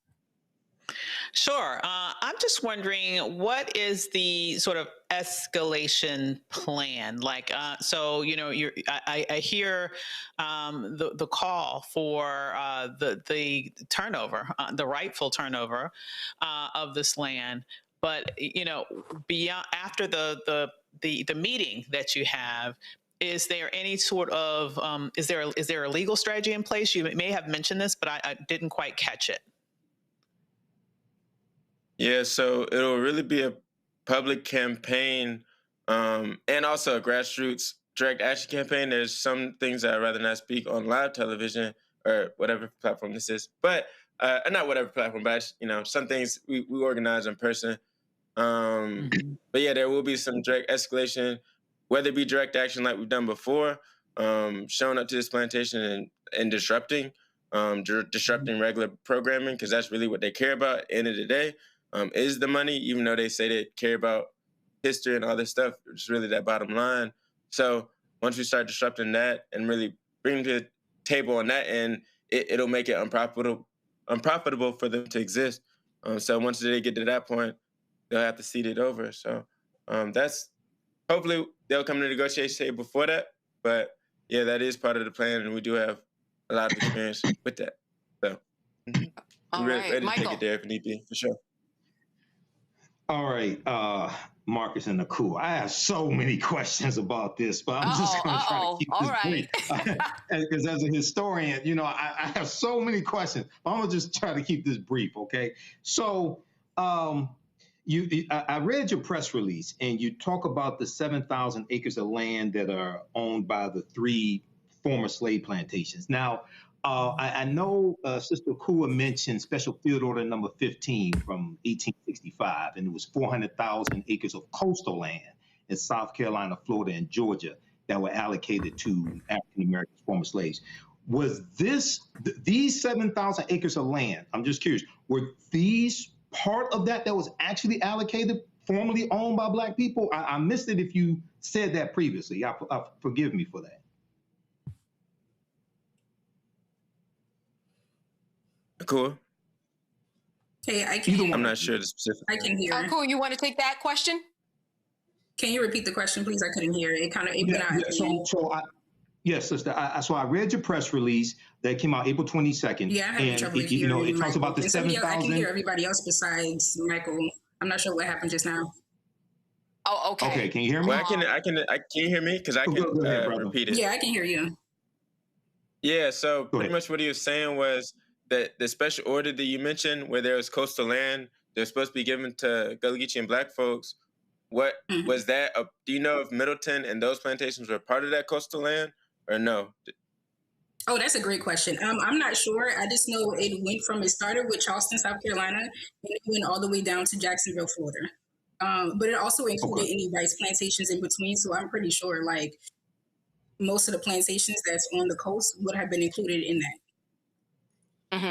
Sure. I'm just wondering, what is the sort of escalation plan? I hear the call for the turnover, the rightful turnover of this land, but beyond after the meeting that you have. Is there any sort of is there a legal strategy in place? You may have mentioned this, but I didn't quite catch it. Yeah, so it'll really be a public campaign and also a grassroots direct action campaign. There's some things that I'd rather not speak on live television or whatever platform this is, but not whatever platform, but some things we organize in person. But yeah, there will be some direct escalation, whether it be direct action like we've done before, showing up to this plantation and disrupting regular programming, because that's really what they care about at the end of the day. Is the money, even though they say they care about history and all this stuff. It's really that bottom line. So once we start disrupting that and really bring to the table on that end, it'll make it unprofitable for them to exist. So once they get to that point, they'll have to cede it over. So that's hopefully they'll come to the negotiation table before that. But yeah, that is part of the plan, and we do have a lot of experience with that. So we're ready to take it there if need be, for sure. All right, Marcus and Nicole, I have so many questions about this, but I'm just going to try to keep this brief. Because as a historian, you know, I have so many questions. I'm going to just try to keep this brief, okay? So I read your press release, and you talk about the 7,000 acres of land that are owned by the 3 former slave plantations. Now, I know Sister Kua mentioned Special Field Order number 15 from 1865, and it was 400,000 acres of coastal land in South Carolina, Florida, and Georgia that were allocated to African American former slaves. Was these 7,000 acres of land, I'm just curious, were these part of that was actually allocated, formerly owned by Black people? I missed it if you said that previously. Forgive me for that. Cool. Hey, I can. I'm not sure the specific. I can hear. Oh, cool. You want to take that question? Can you repeat the question, please? I couldn't hear it. It kind of Yes, sister. So I read your press release that came out April 22nd. Yeah, I had trouble hearing you know, it talks Michael. about the 7,000. I can hear everybody else besides Michael. I'm not sure what happened just now. Oh, okay. Okay, can you hear me? Well, can you hear me? Because I can repeat it. Yeah, I can hear you. Yeah, so pretty much what he was saying was that the special order that you mentioned, where there was coastal land, they're supposed to be given to Gullah Geechee and Black folks. What was that? Do you know if Middleton and those plantations were part of that coastal land or no? Oh, that's a great question. I'm not sure. I just know it started with Charleston, South Carolina, and it went all the way down to Jacksonville, Florida. But it also included any rice plantations in between. So I'm pretty sure like most of the plantations that's on the coast would have been included in that. Mm-hmm.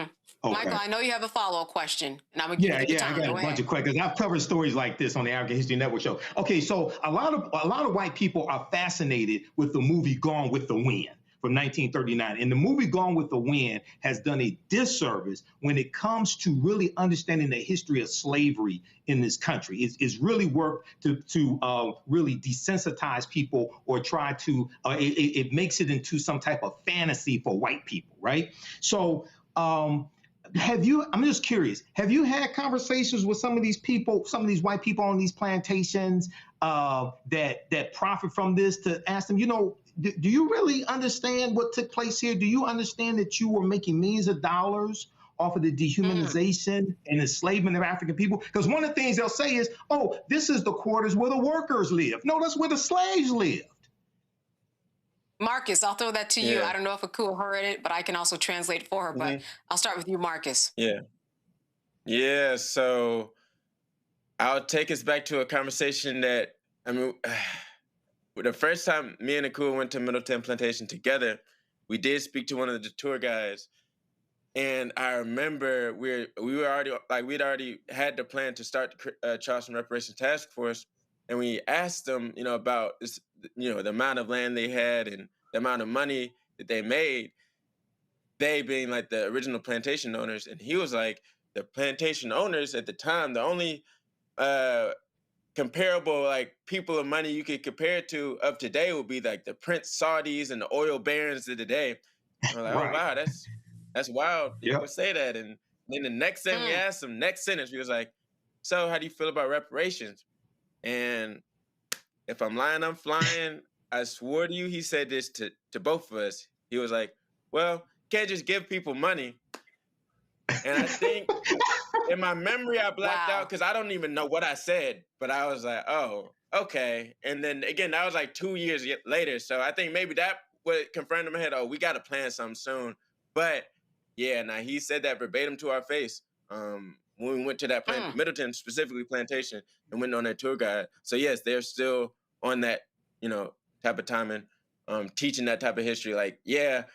Okay. Michael, I know you have a follow-up question, and I'm gonna give you the time. I got a bunch of questions. I've covered stories like this on the African History Network show. Okay, so a lot of white people are fascinated with the movie Gone with the Wind from 1939, and the movie Gone with the Wind has done a disservice when it comes to really understanding the history of slavery in this country. It's really worked to really desensitize people or try to. It makes it into some type of fantasy for white people, right? So. I'm just curious, have you had conversations with some of these people, some of these white people on these plantations that profit from this, to ask them, you know, do you really understand what took place here? Do you understand that you were making millions of dollars off of the dehumanization and enslavement of African people? Because one of the things they'll say is, oh, this is the quarters where the workers live. No, that's where the slaves live. Marcus, I'll throw that to you. I don't know if Akua heard it, but I can also translate for her. But I'll start with you, Marcus. Yeah. So I'll take us back to a conversation that, the first time me and Akua went to Middleton Plantation together, we did speak to one of the tour guides. And I remember we'd already had the plan to start the Charleston Reparations Task Force. And we asked them, you know, about this, you know, the amount of land they had and the amount of money that they made, they being like the original plantation owners. And he was like, the plantation owners at the time, the only comparable like people of money you could compare it to of today would be like the Prince Saudis and the oil barons of today. And we're like, oh wow, that's wild. You would say that. And then the next thing we asked him, next sentence, he was like, so how do you feel about reparations? And if I'm lying, I'm flying. I swore to you, he said this to both of us. He was like, well, can't just give people money. And I think in my memory, I blacked out because I don't even know what I said. But I was like, oh, okay. And then again, that was like 2 years later. So I think maybe that would confirm in my head, oh, we got to plan something soon. But yeah, now he said that verbatim to our face. When we went to that Middleton, specifically plantation, and went on that tour guide. So yes, they're still on that, you know, type of timing, teaching that type of history. Like, yeah,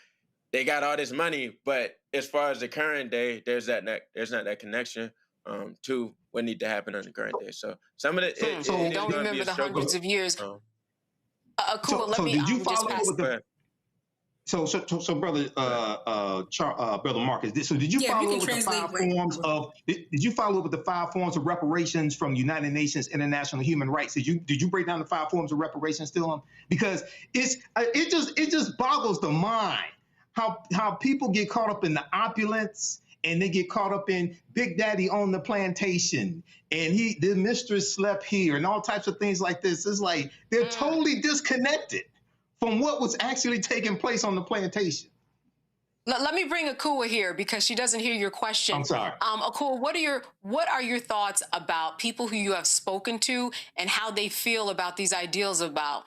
they got all this money, but as far as the current day, there's not that connection. to what need to happen on the current day. So some of it, it So is don't going to be remember a the struggle. hundreds of years. Cool. Let So me did you just follow pass. with the? So brother, brother Marcus, so did you follow up with the five forms of? Did you follow up with the 5 forms of reparations from the United Nations International Human Rights? Did you break down the 5 forms of reparations still? Because it just boggles the mind how people get caught up in the opulence and they get caught up in Big Daddy on the plantation and the mistress slept here and all types of things like this. It's like they're totally disconnected from what was actually taking place on the plantation. Let me bring Akua here because she doesn't hear your question. I'm sorry. Akua, what are your thoughts about people who you have spoken to and how they feel about these ideals about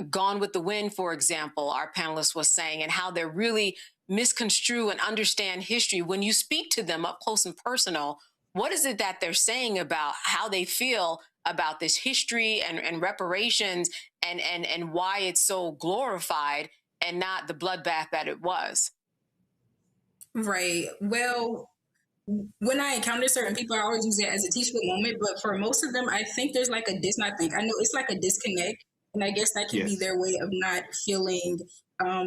Gone with the Wind, for example, our panelist was saying, and how they're really misconstrue and understand history. When you speak to them up close and personal, what is it that they're saying about how they feel about this history and reparations and why it's so glorified and not the bloodbath that it was? Right. Well, when I encounter certain people, I always use it as a teachable moment. But for most of them, I think there's like I know it's like a disconnect. And I guess that can be their way of not feeling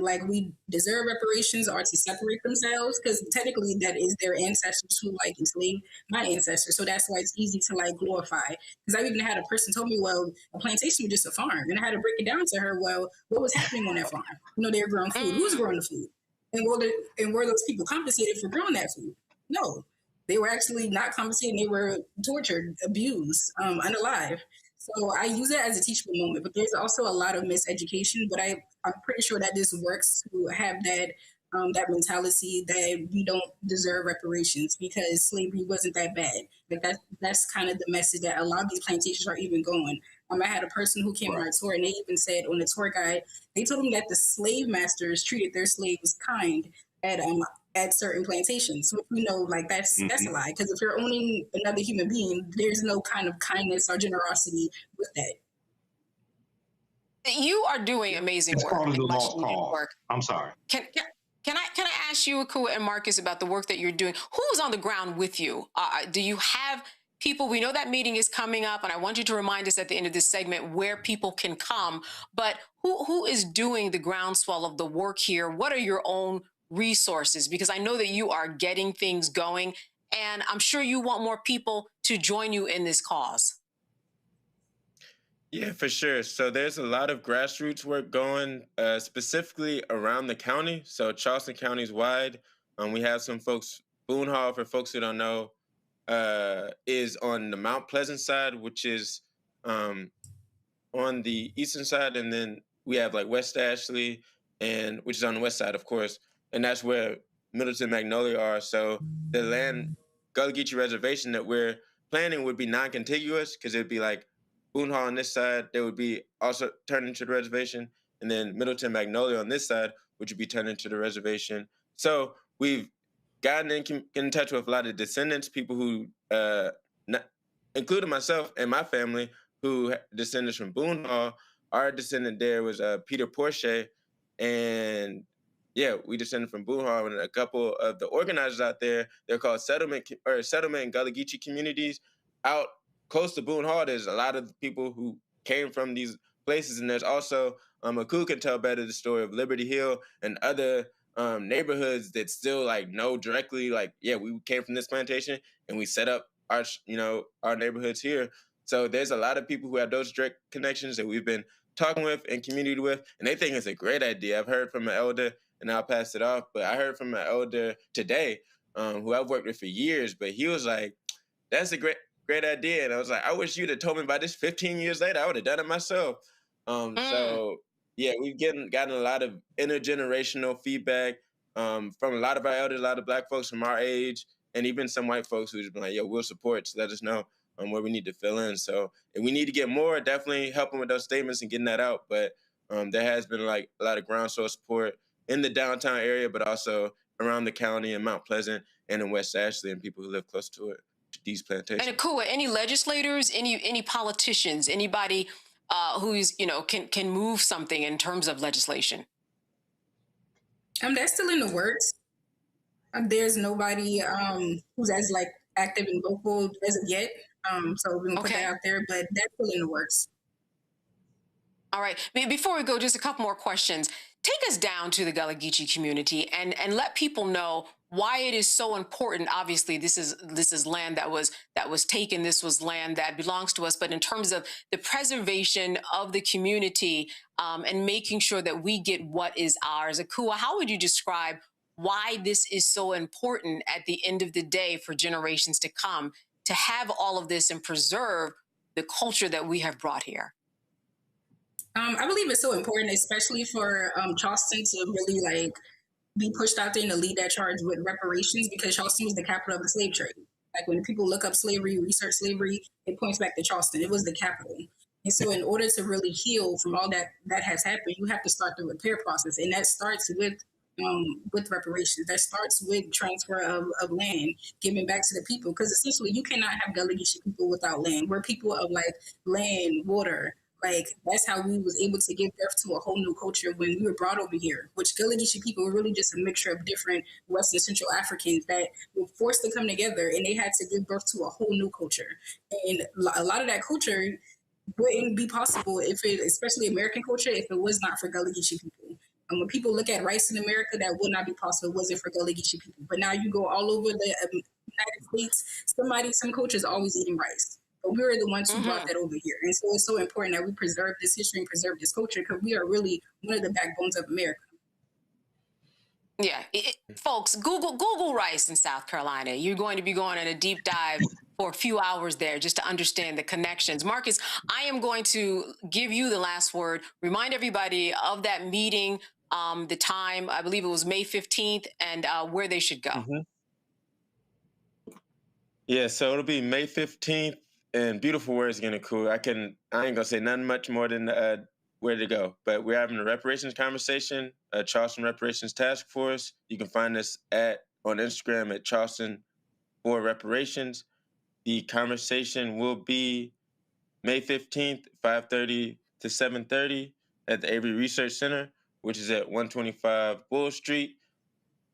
like we deserve reparations or to separate themselves, because technically that is their ancestors who like enslaved my ancestors. So that's why it's easy to like glorify. Because I've even had a person tell me, well, a plantation was just a farm. And I had to break it down to her, well, what was happening on that farm? You know, they were growing food. Who's growing the food? And were those people compensated for growing that food? No. They were actually not compensated. They were tortured, abused, unalive. So I use it as a teachable moment, but there's also a lot of miseducation. But I'm pretty sure that this works to have that mentality that we don't deserve reparations because slavery wasn't that bad. Like that's kind of the message that a lot of these plantations are even going. I had a person who came on a tour and they even said on the tour guide, they told them that the slave masters treated their slaves kind at certain plantations, which we know like that's a lie. Because if you're owning another human being, there's no kind of kindness or generosity with that. You are doing amazing work. Part of the lost cause. I'm sorry. Can I ask you, Akua and Marcus, about the work that you're doing? Who's on the ground with you? Do you have people? We know that meeting is coming up, and I want you to remind us at the end of this segment where people can come. But who is doing the groundswell of the work here? What are your own resources? Because I know that you are getting things going, and I'm sure you want more people to join you in this cause. Yeah, for sure. So there's a lot of grassroots work going specifically around the county. So Charleston County is wide. We have some folks, Boone Hall, for folks who don't know, is on the Mount Pleasant side, which is on the eastern side. And then we have like West Ashley, which is on the west side, of course. And that's where Middleton Magnolia are. So the land, Gullah Geechee Reservation that we're planning would be non-contiguous because it'd be like Boone Hall on this side, they would be also turned into the reservation. And then Middleton Magnolia on this side, which would be turned into the reservation. So we've gotten in touch with a lot of descendants, people who, including myself and my family, who descendants from Boone Hall. Our descendant there was Peter Porche. And yeah, we descended from Boone Hall, and a couple of the organizers out there, they're called settlement and Gullah Geechee communities. Out close to Boone Hall, there's a lot of people who came from these places, and there's also, Akua can tell better the story of Liberty Hill and other neighborhoods that still like know directly, like, yeah, we came from this plantation and we set up our neighborhoods here. So there's a lot of people who have those direct connections that we've been talking with and community with, and they think it's a great idea. I've heard from an elder, and I'll pass it off, but I heard from an elder today who I've worked with for years, but he was like, that's a great idea. And I was like, I wish you'd have told me about this 15 years later. I would have done it myself. So yeah, we've gotten a lot of intergenerational feedback from a lot of our elders, a lot of Black folks from our age, and even some white folks who's been like, yeah, we'll support, so let us know where we need to fill in. So if we need to get more, definitely helping with those statements and getting that out. But there has been like a lot of groundswell support in the downtown area, but also around the county and Mount Pleasant and in West Ashley and people who live close to it, to these plantations. And Akua, any legislators, any politicians, anybody who's, can move something in terms of legislation? That's still in the works. There's nobody who's as like active and vocal as of yet. So we're going to put that out there, but that's still in the works. All right. Before we go, just a couple more questions. Take us down to the Gullah Geechee community and let people know why it is so important. Obviously, this is land that was taken. This was land that belongs to us. But in terms of the preservation of the community and making sure that we get what is ours, Akua, how would you describe why this is so important at the end of the day for generations to come to have all of this and preserve the culture that we have brought here? I believe it's so important, especially for Charleston to really be pushed out there and to lead that charge with reparations, because Charleston was the capital of the slave trade. Like when people look up slavery, research slavery, it points back to Charleston. It was the capital. And so in order to really heal from all that has happened, you have to start the repair process. And that starts with reparations. That starts with transfer of land, giving back to the people. Because essentially you cannot have Gullah Geechee people without land. We're people of land, water. That's how we was able to give birth to a whole new culture when we were brought over here, which Gullah Geechee people were really just a mixture of different West and Central Africans that were forced to come together, and they had to give birth to a whole new culture. And a lot of that culture wouldn't be possible especially American culture, if it was not for Gullah Geechee people. And when people look at rice in America, that would not be possible if it wasn't for Gullah Geechee people. But now you go all over the United States, some cultures are always eating rice. But we were the ones who brought that over here. And so it's so important that we preserve this history and preserve this culture, because we are really one of the backbones of America. Yeah, folks, Google rice in South Carolina. You're going to be going on a deep dive for a few hours there just to understand the connections. Marcus, I am going to give you the last word. Remind everybody of that meeting, the time, I believe it was May 15th, and where they should go. Yeah, so it'll be May 15th. And beautiful words again, cool. I ain't gonna say nothing much more than where to go. But we're having a reparations conversation, Charleston Reparations Task Force. You can find us on Instagram at Charleston for Reparations. The conversation will be May 15th, 5:30 to 7:30 at the Avery Research Center, which is at 125 Bull Street.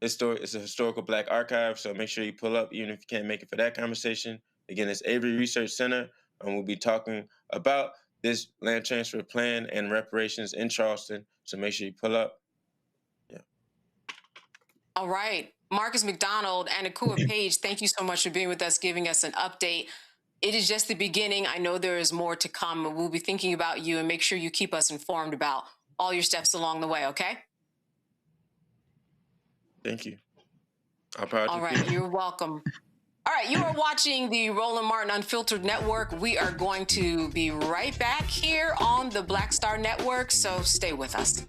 It's a historical Black archive, so make sure you pull up, even if you can't make it for that conversation. Again, it's Avery Research Center, and we'll be talking about this land transfer plan and reparations in Charleston. So make sure you pull up. Yeah. All right. Marcus McDonald and Akua Page, thank you so much for being with us, giving us an update. It is just the beginning. I know there is more to come. We'll be thinking about you, and make sure you keep us informed about all your steps along the way, okay? Thank you. All right. You're welcome. All right, you are watching the Roland Martin Unfiltered Network. We are going to be right back here on the Black Star Network, so stay with us.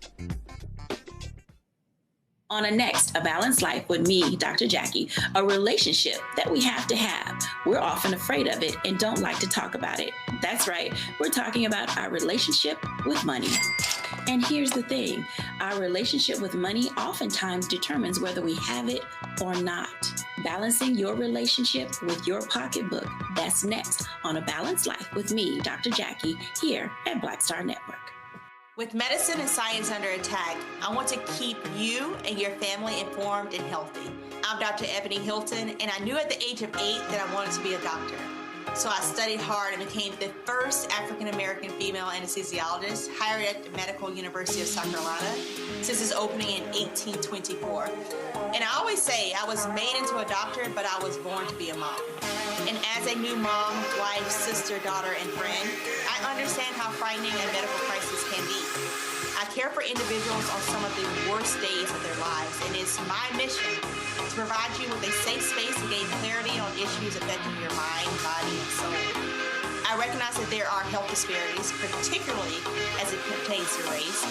On a Balanced Life with me, Dr. Jackie, a relationship that we have to have. We're often afraid of it and don't like to talk about it. That's right, we're talking about our relationship with money. And here's the thing, our relationship with money oftentimes determines whether we have it or not. Balancing your relationship with your pocketbook. That's next on A Balanced Life with me, Dr. Jackie, here at Black Star Network. With medicine and science under attack, I want to keep you and your family informed and healthy. I'm Dr. Ebony Hilton, and I knew at the age of 8 that I wanted to be a doctor. So I studied hard and became the first African-American female anesthesiologist hired at the Medical University of South Carolina since its opening in 1824. And I always say I was made into a doctor, but I was born to be a mom. And as a new mom, wife, sister, daughter, and friend, I understand how frightening a medical crisis can be. I care for individuals on some of the worst days of their lives, and it's my mission to provide you with a safe space to gain clarity on issues affecting your mind, body, and soul. I recognize that there are health disparities, particularly as it pertains to race,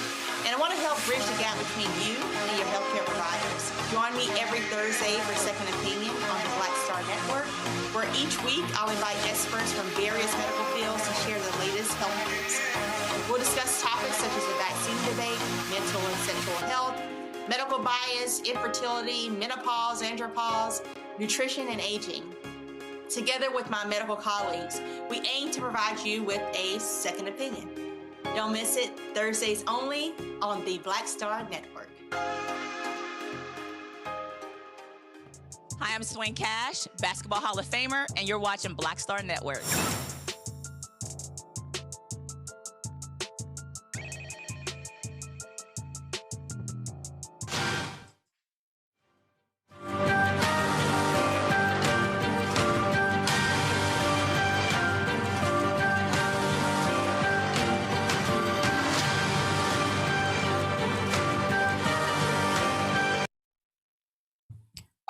and I want to help bridge the gap between you and your healthcare providers. Join me every Thursday for Second Opinion on the Black Star Network, where each week I'll invite experts from various medical fields to share the latest health news. We'll discuss topics such as the vaccine debate, mental and sexual health, medical bias, infertility, menopause, andropause, nutrition, and aging. Together with my medical colleagues, we aim to provide you with a second opinion. Don't miss it, Thursdays only on the Black Star Network. Hi, I'm Swing Cash, Basketball Hall of Famer, and you're watching Black Star Network.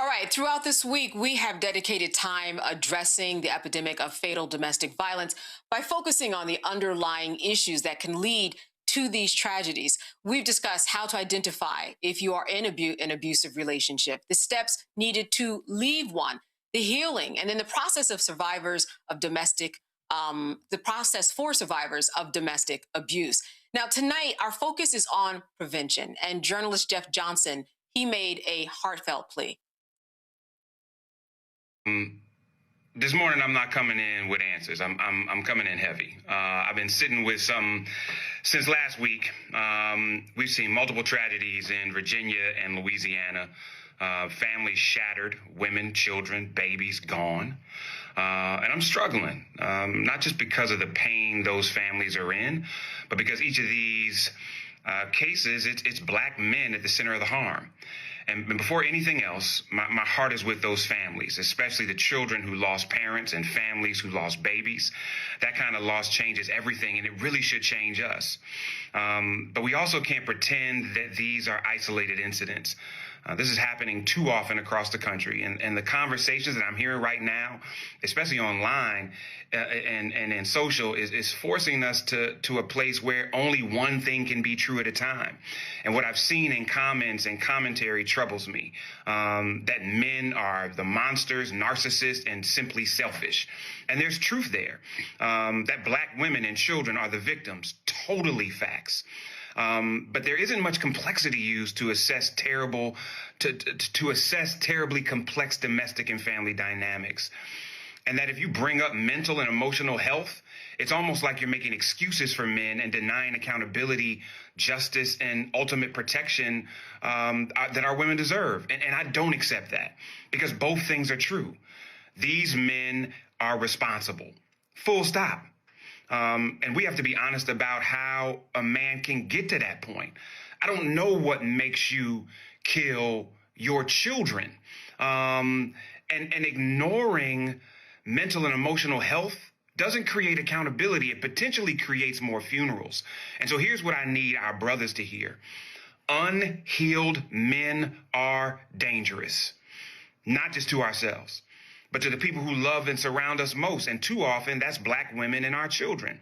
All right, throughout this week, we have dedicated time addressing the epidemic of fatal domestic violence by focusing on the underlying issues that can lead to these tragedies. We've discussed how to identify if you are in an abusive relationship, the steps needed to leave one, the healing, and then the process of survivors of domestic, the process for survivors of domestic abuse. Now, tonight, our focus is on prevention, and journalist Jeff Johnson, he made a heartfelt plea. This morning, I'm not coming in with answers. I'm coming in heavy. I've been sitting with some since last week. We've seen multiple tragedies in Virginia and Louisiana. Families shattered, women, children, babies gone. And I'm struggling, not just because of the pain those families are in, but because each of these cases, it's Black men at the center of the harm. And before anything else, my heart is with those families, especially the children who lost parents and families who lost babies. That kind of loss changes everything, and it really should change us. But we also can't pretend that these are isolated incidents. This is happening too often across the country. And the conversations that I'm hearing right now, especially online and in social, is forcing us to a place where only one thing can be true at a time. And what I've seen in comments and commentary troubles me, that men are the monsters, narcissists, and simply selfish. And there's truth there, that Black women and children are the victims. Totally facts. But there isn't much complexity used to assess terribly complex domestic and family dynamics. And that if you bring up mental and emotional health, it's almost like you're making excuses for men and denying accountability, justice, and ultimate protection that our women deserve. And I don't accept that, because both things are true. These men are responsible. Full stop. And we have to be honest about how a man can get to that point. I don't know what makes you kill your children. And ignoring mental and emotional health doesn't create accountability. It potentially creates more funerals. And so here's what I need our brothers to hear. Unhealed men are dangerous, not just to ourselves, but to the people who love and surround us most. And too often, that's Black women and our children.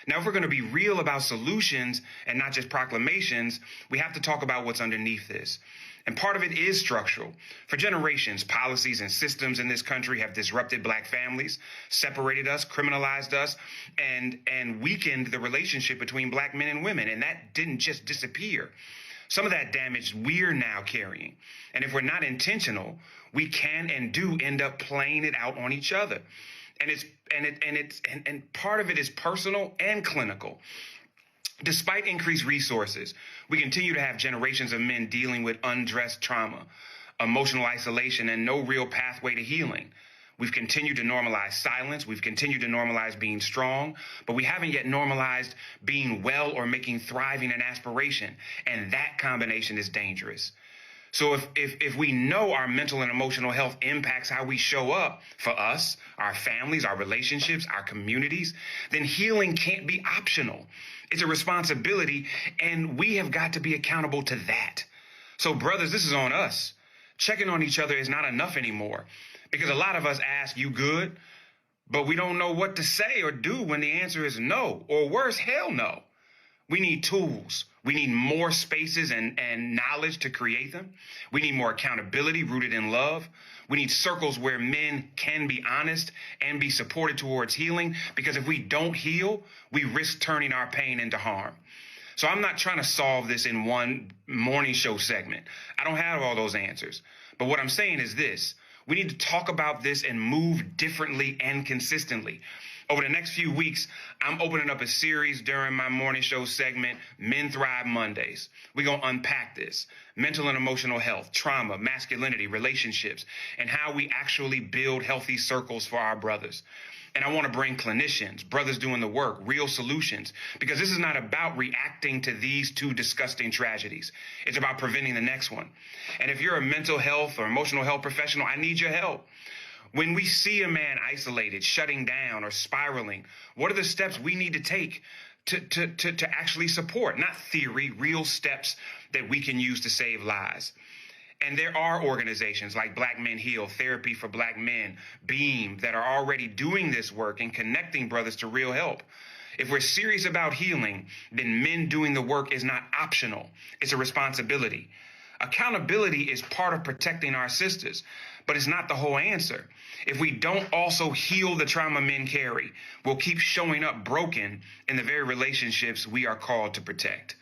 Now, if we're going to be real about solutions and not just proclamations, we have to talk about what's underneath this. And part of it is structural. For generations, policies and systems in this country have disrupted Black families, separated us, criminalized us, and weakened the relationship between Black men and women. And that didn't just disappear. Some of that damage we're now carrying. And if we're not intentional, we can and do end up playing it out on each other. And part of it is personal and clinical. Despite increased resources, we continue to have generations of men dealing with undressed trauma, emotional isolation, and no real pathway to healing. We've continued to normalize silence. We've continued to normalize being strong, but we haven't yet normalized being well or making thriving an aspiration. And that combination is dangerous. So if we know our mental and emotional health impacts how we show up for us, our families, our relationships, our communities, then healing can't be optional. It's a responsibility, and we have got to be accountable to that. So brothers, this is on us. Checking on each other is not enough anymore, because a lot of us ask, you good? But we don't know what to say or do when the answer is no, or worse, hell no. We need tools. We need more spaces and knowledge to create them. We need more accountability rooted in love. We need circles where men can be honest and be supported towards healing, because if we don't heal, we risk turning our pain into harm. So I'm not trying to solve this in one morning show segment. I don't have all those answers. But what I'm saying is this: we need to talk about this and move differently and consistently. Over the next few weeks, I'm opening up a series during my morning show segment, Men Thrive Mondays. We're going to unpack this: mental and emotional health, trauma, masculinity, relationships, and how we actually build healthy circles for our brothers. And I want to bring clinicians, brothers doing the work, real solutions, because this is not about reacting to these two disgusting tragedies. It's about preventing the next one. And if you're a mental health or emotional health professional, I need your help. When we see a man isolated, shutting down, or spiraling, what are the steps we need to take to actually support? Not theory, real steps that we can use to save lives. And there are organizations like Black Men Heal, Therapy for Black Men, BEAM, that are already doing this work and connecting brothers to real help. If we're serious about healing, then men doing the work is not optional. It's a responsibility. Accountability is part of protecting our sisters, but it's not the whole answer. If we don't also heal the trauma men carry, we'll keep showing up broken in the very relationships we are called to protect.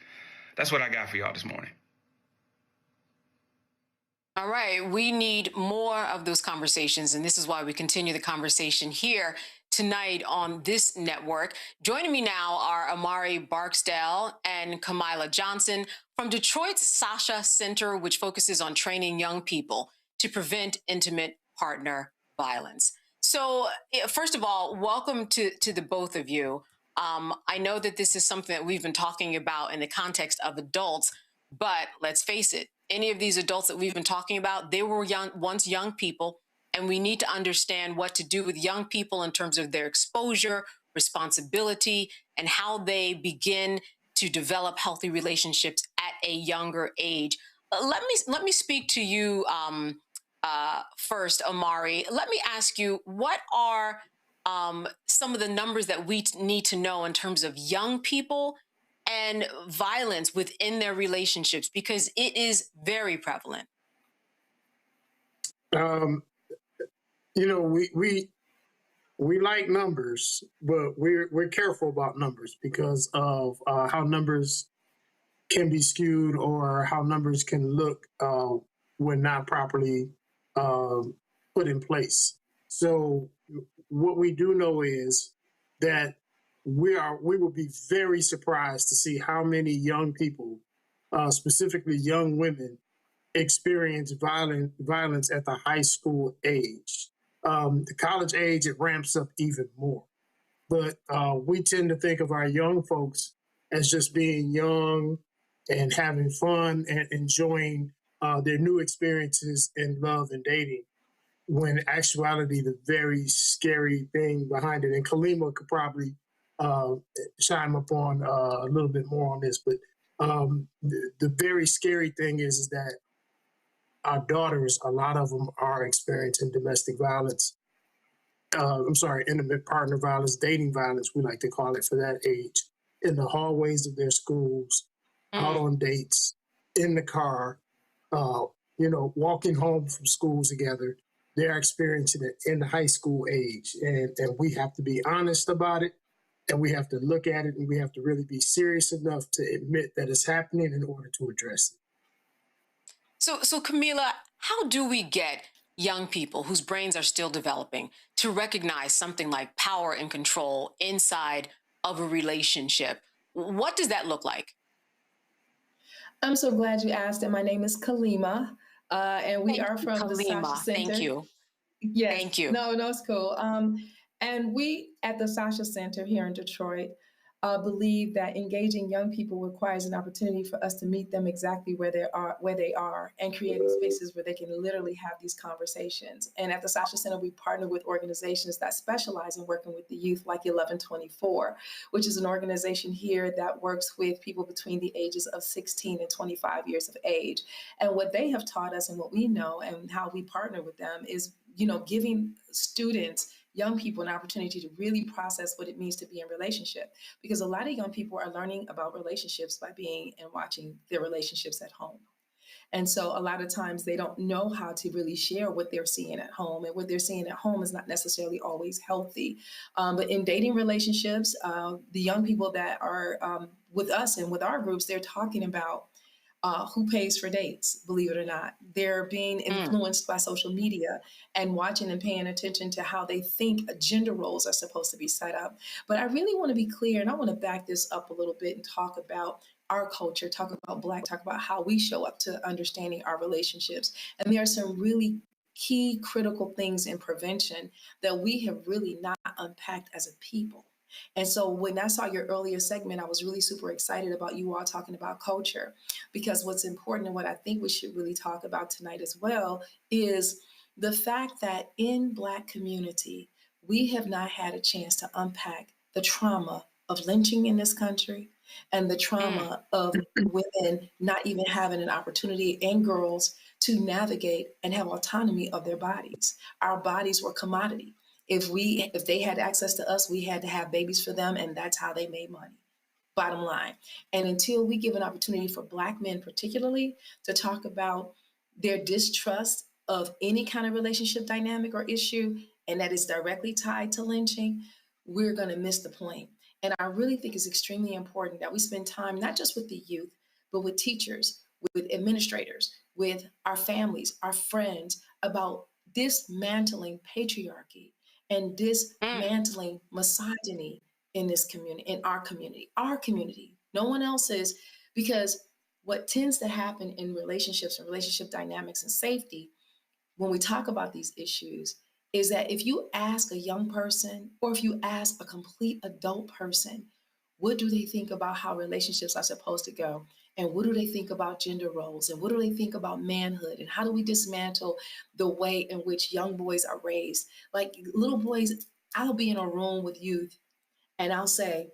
That's what I got for y'all this morning. All right, we need more of those conversations, and this is why we continue the conversation here tonight on this network. Joining me now are Amari Barksdale and Kamila Johnson from Detroit's Sasha Center, which focuses on training young people to prevent intimate partner violence. So first of all, welcome to the both of you. I know that this is something that we've been talking about in the context of adults, but let's face it, any of these adults that we've been talking about, they were once young people, and we need to understand what to do with young people in terms of their exposure, responsibility, and how they begin to develop healthy relationships at a younger age. Let me speak to you first, Amari. Let me ask you, what are some of the numbers that we need to know in terms of young people and violence within their relationships, because it is very prevalent? You know, we like numbers, but we're careful about numbers because of how numbers can be skewed or how numbers can look when not properly put in place. So what we do know is that we will be very surprised to see how many young people, specifically young women, experience violence at the high school age. The college age, it ramps up even more. But we tend to think of our young folks as just being young and having fun and enjoying their new experiences in love and dating, when in actuality, the very scary thing behind it, and Kalima could probably chime up on a little bit more on this, but the very scary thing is that our daughters, a lot of them are experiencing domestic violence. Intimate partner violence, dating violence, we like to call it for that age, in the hallways of their schools, out on dates, in the car, walking home from school together. They're experiencing it in the high school age. And we have to be honest about it, and we have to look at it, and we have to really be serious enough to admit that it's happening in order to address it. So Kamila, how do we get young people whose brains are still developing to recognize something like power and control inside of a relationship? What does that look like? I'm so glad you asked, and my name is Kalima, and we are from the Kalima. Sasha Center. Thank you. Yes. Thank you. No, it's cool. And we at the Sasha Center here in Detroit believe that engaging young people requires an opportunity for us to meet them exactly where they are, and creating spaces where they can literally have these conversations. And at the Sasha Center, we partner with organizations that specialize in working with the youth, like 1124, which is an organization here that works with people between the ages of 16 and 25 years of age. And what they have taught us, and what we know, and how we partner with them, is giving students, young people, an opportunity to really process what it means to be in relationship. Because a lot of young people are learning about relationships by being and watching their relationships at home. And so a lot of times they don't know how to really share what they're seeing at home. And what they're seeing at home is not necessarily always healthy. But in dating relationships, the young people that are with us and with our groups, they're talking about who pays for dates, believe it or not. They're being influenced by social media and watching and paying attention to how they think gender roles are supposed to be set up. But I really want to be clear, and I want to back this up a little bit and talk about our culture, talk about Black, talk about how we show up to understanding our relationships. And there are some really key critical things in prevention that we have really not unpacked as a people. And so when I saw your earlier segment, I was really super excited about you all talking about culture, because what's important and what I think we should really talk about tonight as well is the fact that in Black community, we have not had a chance to unpack the trauma of lynching in this country and the trauma of women not even having an opportunity, and girls, to navigate and have autonomy of their bodies. Our bodies were commodity. If they had access to us, we had to have babies for them, and that's how they made money. Bottom line. And until we give an opportunity for Black men particularly to talk about their distrust of any kind of relationship dynamic or issue, and that is directly tied to lynching, we're going to miss the point. And I really think it's extremely important that we spend time not just with the youth, but with teachers, with administrators, with our families, our friends, about dismantling patriarchy and dismantling misogyny in this community, in our community, no one else's. Because what tends to happen in relationships and relationship dynamics and safety, when we talk about these issues, is that if you ask a young person, or if you ask a complete adult person, what do they think about how relationships are supposed to go? And what do they think about gender roles? And what do they think about manhood? And how do we dismantle the way in which young boys are raised? Like little boys, I'll be in a room with youth and I'll say,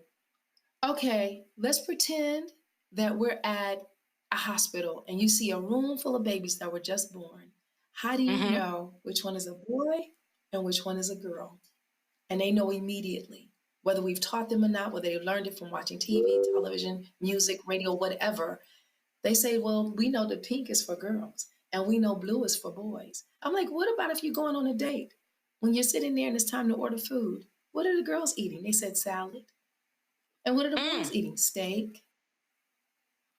okay, let's pretend that we're at a hospital and you see a room full of babies that were just born. How do you know which one is a boy and which one is a girl? And they know immediately. Whether we've taught them or not, whether they've learned it from watching TV, television, music, radio, whatever, they say, well, we know that pink is for girls and we know blue is for boys. I'm like, what about if you're going on a date? When you're sitting there and it's time to order food, what are the girls eating? They said salad. And what are the boys eating? Steak.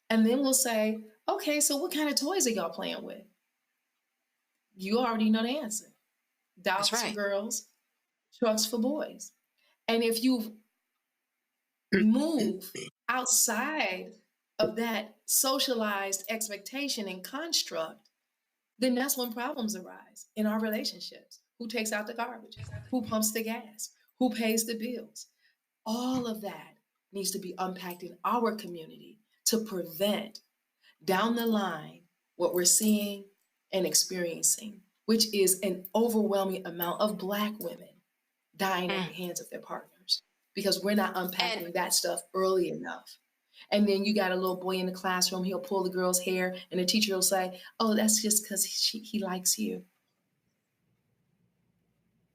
And then we'll say, okay, so what kind of toys are y'all playing with? You already know the answer. Dolls for girls, trucks for boys. And if you move outside of that socialized expectation and construct, then that's when problems arise in our relationships. Who takes out the garbage? Who pumps the gas? Who pays the bills? All of that needs to be unpacked in our community to prevent down the line what we're seeing and experiencing, which is an overwhelming amount of Black women dying at the hands of their partners, because we're not unpacking that stuff early enough. And then you got a little boy in the classroom, he'll pull the girl's hair and the teacher will say, oh, that's just because he likes you.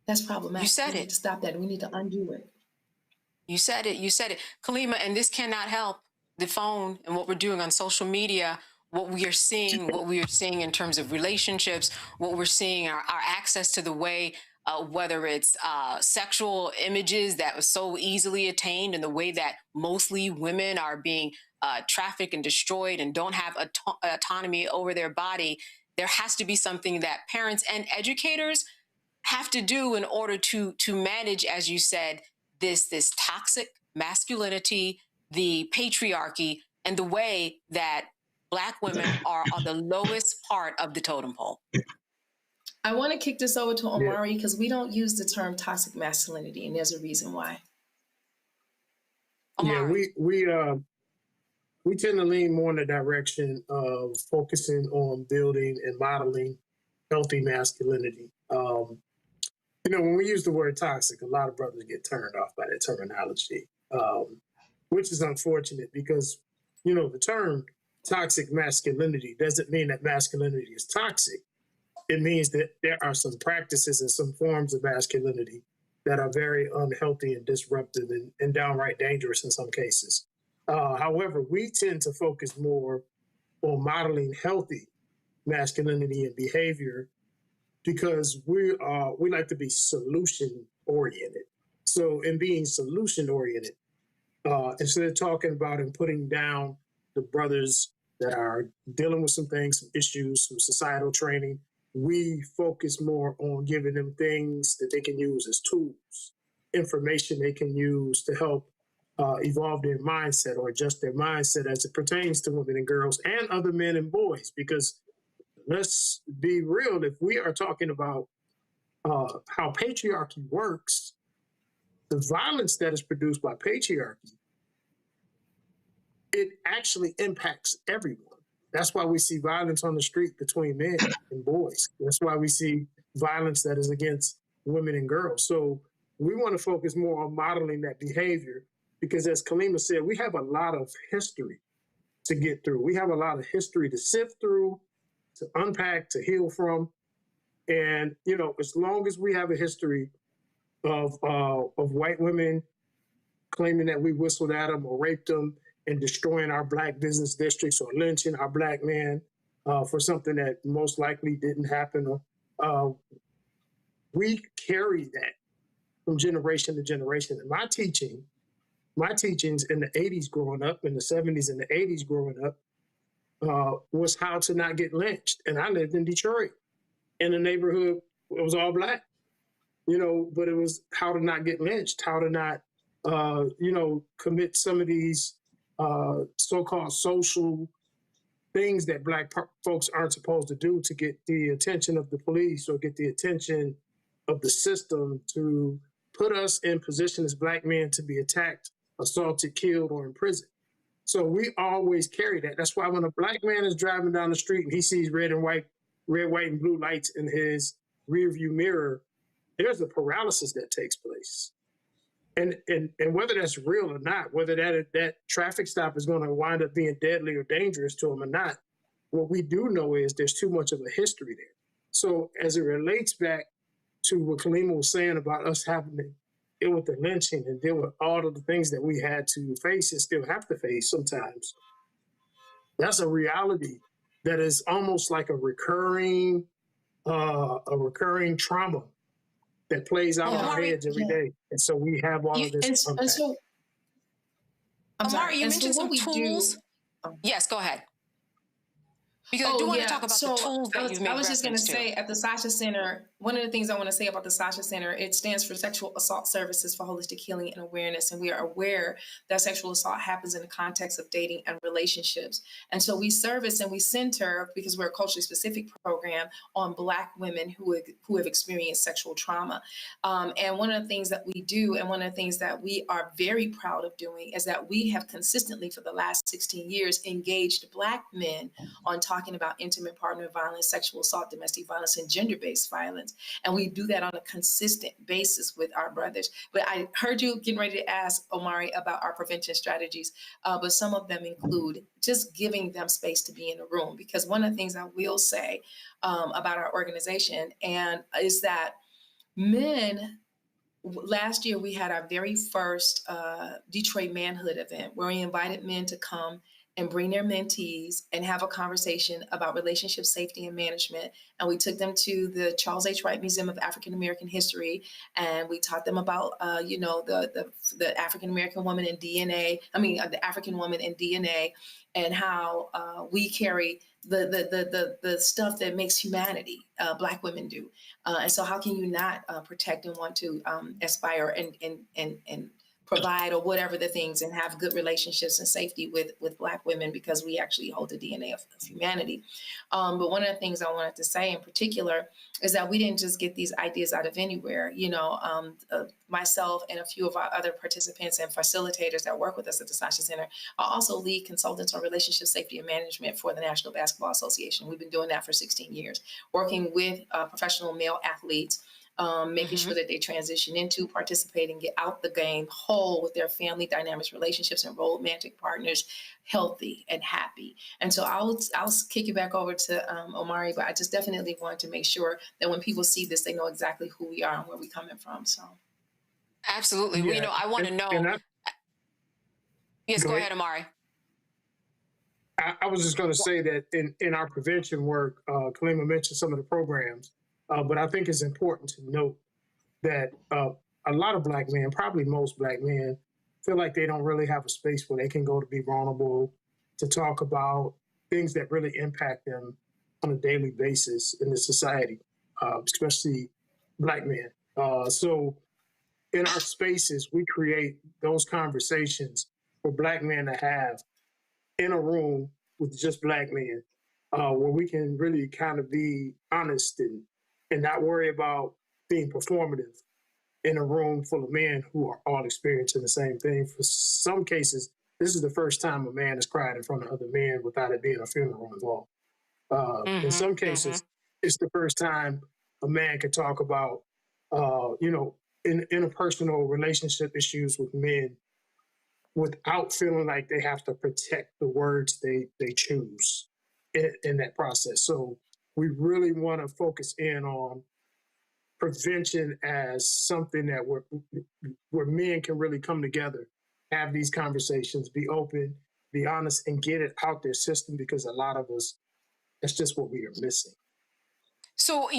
That's problematic. You said we need to stop that. We need to undo it. You said it. You said it. Kalima, and this cannot help the phone and what we're doing on social media, what we are seeing in terms of relationships, what we're seeing, our access to the way, whether it's sexual images that was so easily attained, and the way that mostly women are being trafficked and destroyed and don't have autonomy over their body. There has to be something that parents and educators have to do in order to manage, as you said, this toxic masculinity, the patriarchy, and the way that Black women are on the lowest part of the totem pole. I want to kick this over to Omari because we don't use the term toxic masculinity, and there's a reason why. Omari. Yeah, we tend to lean more in the direction of focusing on building and modeling healthy masculinity. When we use the word toxic, a lot of brothers get turned off by that terminology, which is unfortunate because, the term toxic masculinity doesn't mean that masculinity is toxic. It means that there are some practices and some forms of masculinity that are very unhealthy and disruptive and downright dangerous in some cases. However, we tend to focus more on modeling healthy masculinity and behavior because we like to be solution oriented. So in being solution oriented, instead of talking about and putting down the brothers that are dealing with some things, some issues, some societal training. We focus more on giving them things that they can use as tools, information they can use to help evolve their mindset or adjust their mindset as it pertains to women and girls and other men and boys. Because let's be real, if we are talking about how patriarchy works, the violence that is produced by patriarchy, it actually impacts everyone. That's why we see violence on the street between men and boys. That's why we see violence that is against women and girls. So we want to focus more on modeling that behavior because, as Kalima said, we have a lot of history to get through. We have a lot of history to sift through, to unpack, to heal from. And, you know, as long as we have a history of white women claiming that we whistled at them or raped them and destroying our Black business districts or lynching our Black man for something that most likely didn't happen, we carry that from generation to generation. And my teachings in the 80s growing up, in the 70s and the 80s growing up, was how to not get lynched. And I lived in Detroit in a neighborhood, it was all Black, you know, but it was how to not get lynched, how to not, you know, commit some of these so-called social things that Black folks aren't supposed to do to get the attention of the police or get the attention of the system to put us in position as Black men to be attacked, assaulted, killed, or imprisoned. So we always carry that. That's why when a Black man is driving down the street and he sees red, white, and blue lights in his rearview mirror, there's a paralysis that takes place. And whether that's real or not, whether that traffic stop is going to wind up being deadly or dangerous to him or not, what we do know is there's too much of a history there. So as it relates back to what Kalima was saying about us having to deal with the lynching and deal with all of the things that we had to face and still have to face sometimes, that's a reality that is almost like a recurring trauma that plays out in our heads every day. And so we have all of this. And so, Amari, you mentioned some tools. Yes, go ahead. Because I do want to talk about the tools that you've made. I was just going to say, at the Sasha Center, one of the things I want to say about the Sasha Center, it stands for Sexual Assault Services for Holistic Healing and Awareness. And we are aware that sexual assault happens in the context of dating and relationships. And so we service and we center, because we're a culturally specific program, on Black women who have experienced sexual trauma. And one of the things that we do, and one of the things that we are very proud of doing, is that we have consistently for the last 16 years engaged Black men on talking about intimate partner violence, sexual assault, domestic violence, and gender-based violence. And we do that on a consistent basis with our brothers. But I heard you getting ready to ask, Omari, about our prevention strategies, but some of them include just giving them space to be in a room. Because one of the things I will say about our organization is that men, last year we had our very first Detroit Manhood event where we invited men to come and bring their mentees and have a conversation about relationship safety and management. And we took them to the Charles H. Wright Museum of African American History, and we taught them about, the African American woman in DNA. The African woman in DNA, and how we carry the stuff that makes humanity. Black women do, and so how can you not protect and want to aspire and provide or whatever the things and have good relationships and safety with Black women, because we actually hold the DNA of humanity. But one of the things I wanted to say in particular is that we didn't just get these ideas out of anywhere. Myself and a few of our other participants and facilitators that work with us at the Sasha Center are also lead consultants on relationship safety and management for the National Basketball Association. We've been doing that for 16 years, working with professional male athletes, making sure that they transition into, participate, and get out the game whole with their family dynamics, relationships, and romantic partners, healthy and happy. And so I'll kick you back over to Omari, but I just definitely want to make sure that when people see this, they know exactly who we are and where we're coming from. So, absolutely. Yeah. I want to know. Yes, go ahead, Amari. I was just going to say that in our prevention work, Kalima mentioned some of the programs. But I think it's important to note that a lot of Black men, probably most Black men, feel like they don't really have a space where they can go to be vulnerable, to talk about things that really impact them on a daily basis in the society, especially Black men. So in our spaces, we create those conversations for Black men to have in a room with just Black men, where we can really kind of be honest and not worry about being performative in a room full of men who are all experiencing the same thing. For some cases, this is the first time a man has cried in front of other men without it being a funeral involved. In some cases, it's the first time a man can talk about, interpersonal relationship issues with men without feeling like they have to protect the words they choose in that process. So we really want to focus in on prevention as something that where men can really come together, have these conversations, be open, be honest, and get it out their system, because a lot of us, that's just what we are missing. So,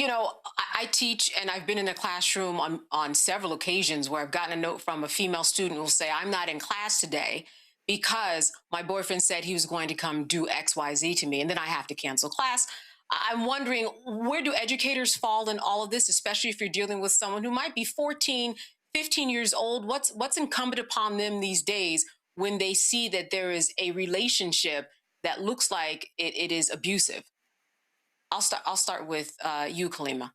I teach, and I've been in a classroom on several occasions where I've gotten a note from a female student who will say, I'm not in class today because my boyfriend said he was going to come do X, Y, Z to me, and then I have to cancel class. I'm wondering, where do educators fall in all of this, especially if you're dealing with someone who might be 14, 15 years old? What's incumbent upon them these days when they see that there is a relationship that looks like it is abusive? I'll start with you, Kalima.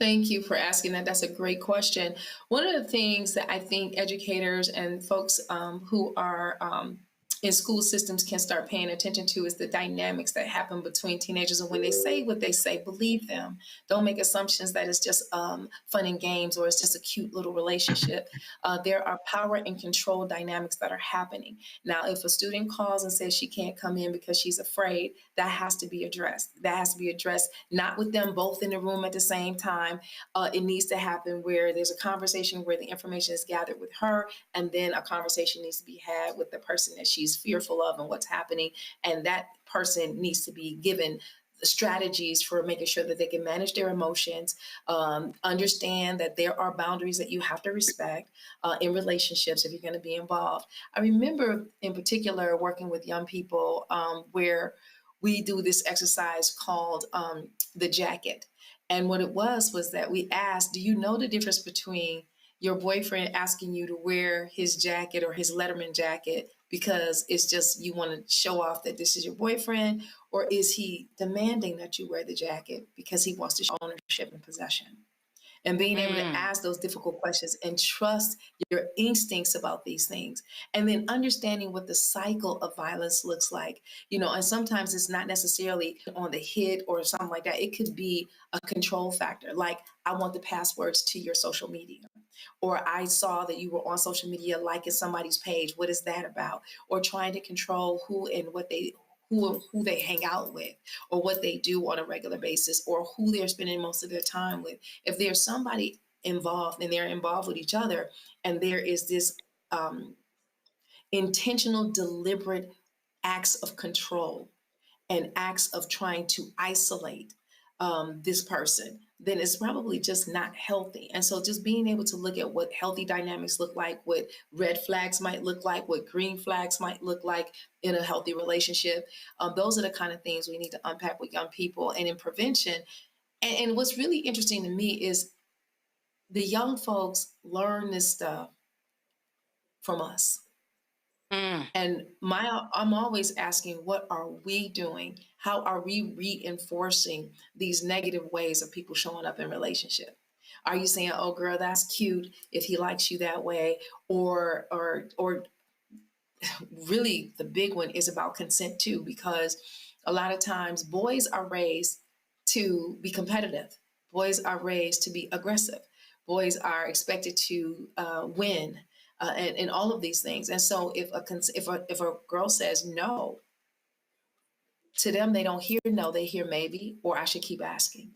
Thank you for asking that. That's a great question. One of the things that I think educators and folks who are in school systems can start paying attention to is the dynamics that happen between teenagers. And when they say what they say, believe them. Don't make assumptions that it's just fun and games or it's just a cute little relationship. There are power and control dynamics that are happening. Now, if a student calls and says she can't come in because she's afraid, that has to be addressed. That has to be addressed, not with them both in the room at the same time. It needs to happen where there's a conversation where the information is gathered with her, and then a conversation needs to be had with the person that she's fearful of and what's happening. And that person needs to be given strategies for making sure that they can manage their emotions, understand that there are boundaries that you have to respect in relationships if you're going to be involved. I remember in particular working with young people where we do this exercise called the jacket. And what it was that we asked, do you know the difference between your boyfriend asking you to wear his jacket or his Letterman jacket because it's just you want to show off that this is your boyfriend, or is he demanding that you wear the jacket because he wants to show ownership and possession? And being able to ask those difficult questions and trust your instincts about these things. And then understanding what the cycle of violence looks like. And sometimes it's not necessarily on the hit or something like that. It could be a control factor. Like, I want the passwords to your social media. Or I saw that you were on social media liking somebody's page. What is that about? Or trying to control who and what who they hang out with, or what they do on a regular basis, or who they're spending most of their time with. If there's somebody involved and they're involved with each other, and there is this intentional, deliberate acts of control and acts of trying to isolate this person, then it's probably just not healthy. And so just being able to look at what healthy dynamics look like, what red flags might look like, what green flags might look like in a healthy relationship, those are the kind of things we need to unpack with young people. And in prevention, and what's really interesting to me is the young folks learn this stuff from us. And I'm always asking, what are we doing? How are we reinforcing these negative ways of people showing up in relationship? Are you saying, oh, girl, that's cute if he likes you that way? Or really the big one is about consent too, because a lot of times boys are raised to be competitive. Boys are raised to be aggressive. Boys are expected to win. And all of these things. And so if a girl says no, to them, they don't hear no, they hear maybe, or I should keep asking.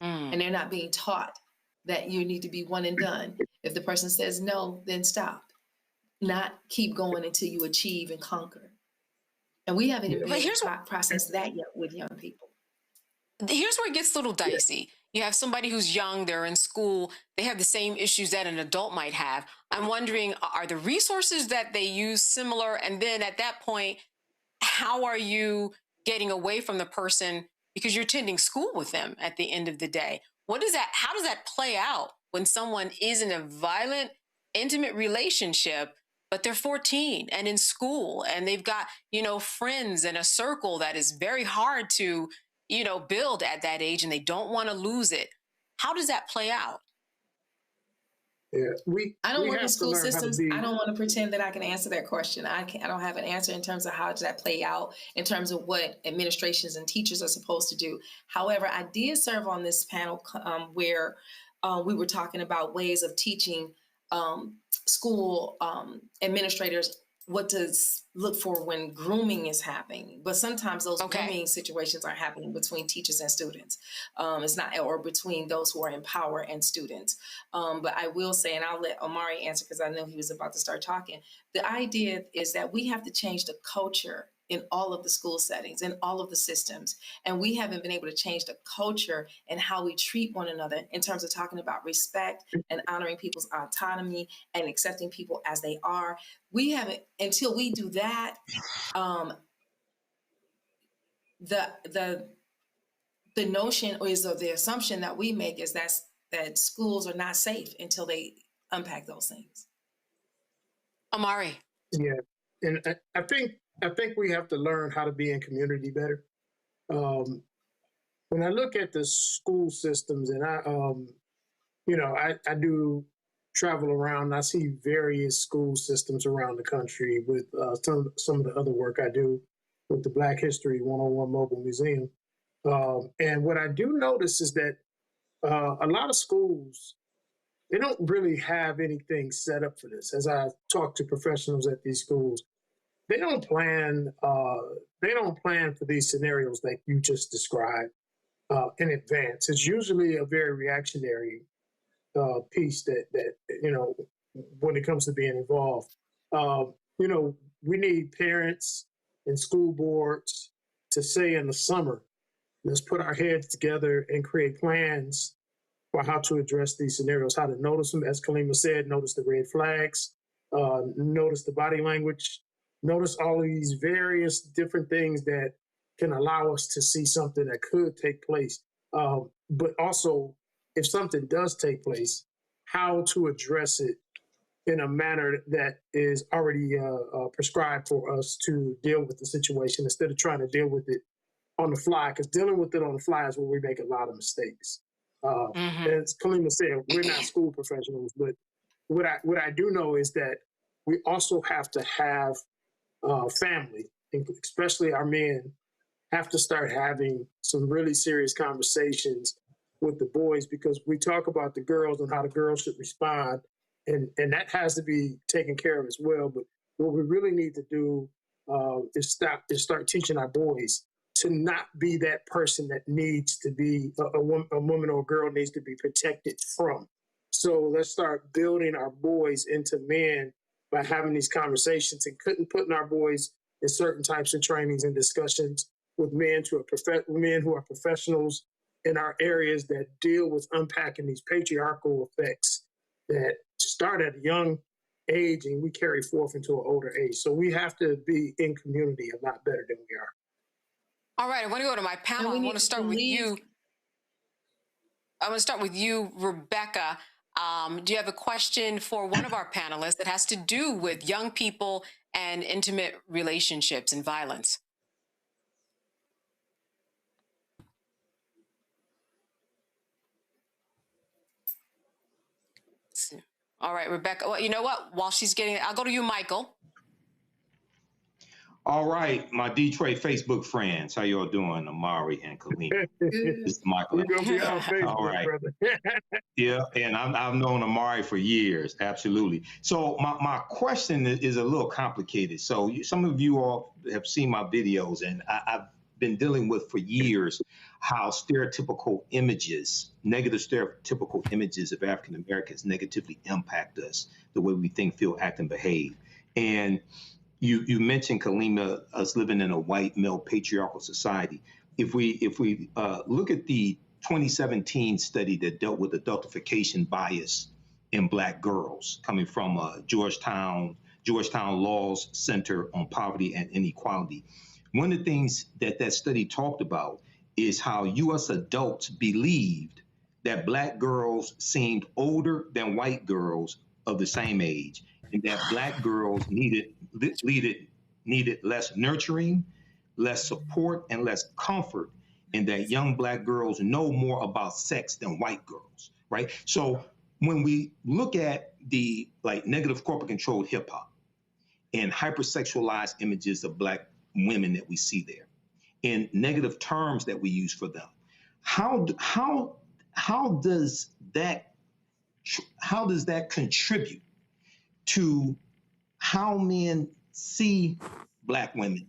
And they're not being taught that you need to be one and done. If the person says no, then stop. Not keep going until you achieve and conquer. And we haven't even processed that yet with young people. Here's where it gets a little dicey. You have somebody who's young, they're in school, they have the same issues that an adult might have. I'm wondering, are the resources that they use similar? And then at that point, how are you getting away from the person because you're attending school with them at the end of the day? How does that play out when someone is in a violent, intimate relationship, but they're 14 and in school and they've got, friends and a circle that is very hard to, build at that age, and they don't want to lose it? How does that play out? Yeah, I don't work in school systems. I don't want to pretend that I can answer that question. I don't have an answer in terms of how does that play out in terms of what administrations and teachers are supposed to do. However, I did serve on this panel where we were talking about ways of teaching school administrators what to look for when grooming is happening. But sometimes those grooming situations are happening between teachers and students. It's not, or between those who are in power and students. But I will say, and I'll let Omari answer because I know he was about to start talking. The idea is that we have to change the culture in all of the school settings, in all of the systems. And we haven't been able to change the culture and how we treat one another in terms of talking about respect and honoring people's autonomy and accepting people as they are. We haven't, until we do that, the notion is, or the assumption that we make is that schools are not safe until they unpack those things. Omari. Yeah, and I think we have to learn how to be in community better. When I look at the school systems, and I do travel around, and I see various school systems around the country with some of the other work I do with the Black History 101 Mobile Museum. And what I do notice is that a lot of schools, they don't really have anything set up for this. As I talk to professionals at these schools, they don't plan for these scenarios like you just described in advance. It's usually a very reactionary piece that when it comes to being involved. We need parents and school boards to say in the summer, let's put our heads together and create plans for how to address these scenarios, how to notice them. As Kalima said, notice the red flags, notice the body language, notice all of these various different things that can allow us to see something that could take place. But also, if something does take place, how to address it in a manner that is already prescribed for us to deal with the situation instead of trying to deal with it on the fly, because dealing with it on the fly is where we make a lot of mistakes. As Kalima said, we're not school professionals, but what I do know is that we also have to have family, especially our men, have to start having some really serious conversations with the boys, because we talk about the girls and how the girls should respond, and that has to be taken care of as well. But what we really need to do is start teaching our boys to not be that person that needs to be a woman or a girl needs to be protected from. So let's start building our boys into men by having these conversations and putting our boys in certain types of trainings and discussions with men who are professionals in our areas that deal with unpacking these patriarchal effects that start at a young age and we carry forth into an older age. So we have to be in community a lot better than we are. All right, I want to go to my panel. I want to start with you. I want to start with you, Rebecca. Do you have a question for one of our panelists that has to do with young people and intimate relationships and violence? All right, Rebecca. Well, you know what? While she's getting it, I'll go to you, Michael. All right, my Detroit Facebook friends, how y'all doing? Amari and Kalima. This is Michael. We're gonna be on Facebook, all right, brother. Yeah, and I've known Amari for years, absolutely. So my question is a little complicated. So some of you all have seen my videos, and I've been dealing with for years how stereotypical images, negative stereotypical images of African Americans negatively impact us, the way we think, feel, act, and behave. And you mentioned, Kalima, us living in a white male patriarchal society. If we look at the 2017 study that dealt with adultification bias in Black girls, coming from Georgetown Law's Center on Poverty and Inequality, One of the things that that study talked about is how U.S. adults believed that black girls seemed older than white girls of the same age, and that black girls needed less nurturing, less support, and less comfort, and that young black girls know more about sex than white girls, right? So when we look at the like negative corporate controlled hip hop and hypersexualized images of black women that we see there, and negative terms that we use for them, how does that contribute to how men see black women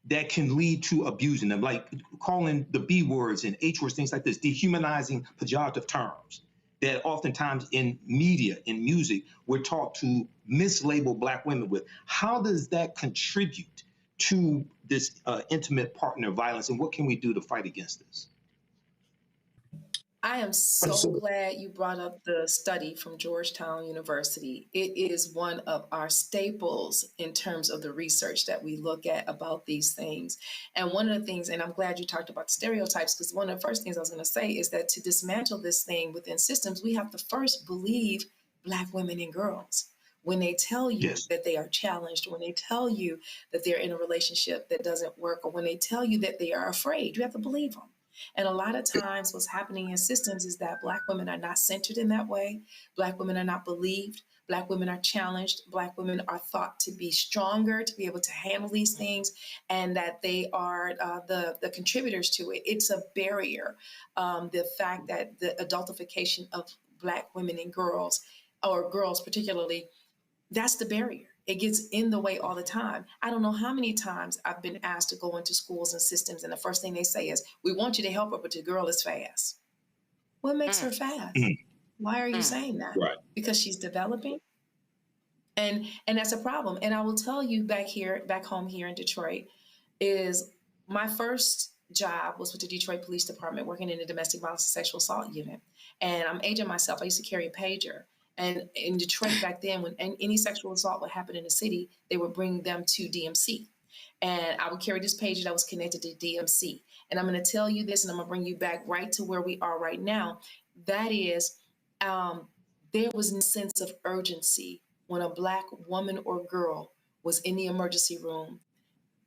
that can lead to abusing them, like calling the B words and H words, things like this, dehumanizing pejorative terms that oftentimes in media, in music, we're taught to mislabel black women with? How does that contribute to this intimate partner violence, and what can we do to fight against this? I am so glad you brought up the study from Georgetown University. It is one of our staples in terms of the research that we look at about these things. And one of the things, and I'm glad you talked about stereotypes, because one of the first things I was going to say is that to dismantle this thing within systems, we have to first believe black women and girls. When they tell you that they are challenged, when they tell you that they're in a relationship that doesn't work, or when they tell you that they are afraid, you have to believe them. And a lot of times what's happening in systems is that black women are not centered in that way. Black women are not believed. Black women are challenged. Black women are thought to be stronger, to be able to handle these things, and that they are the contributors to it. It's a barrier. The fact that the adultification of black women and girls, or girls particularly, that's the barrier. It gets in the way all the time. I don't know how many times I've been asked to go into schools and systems, and the first thing they say is, we want you to help her, but your girl is fast. What makes her fast? Why are you saying that? Right. Because she's developing? And that's a problem. And I will tell you, back home here in Detroit, is my first job was with the Detroit Police Department, working in the domestic violence and sexual assault unit. And I'm aging myself. I used to carry a pager. And in Detroit back then, when any sexual assault would happen in the city, they would bring them to DMC. And I would carry this pager that was connected to DMC. And I'm going to tell you this, and I'm going to bring you back right to where we are right now. That is, there was no sense of urgency when a black woman or girl was in the emergency room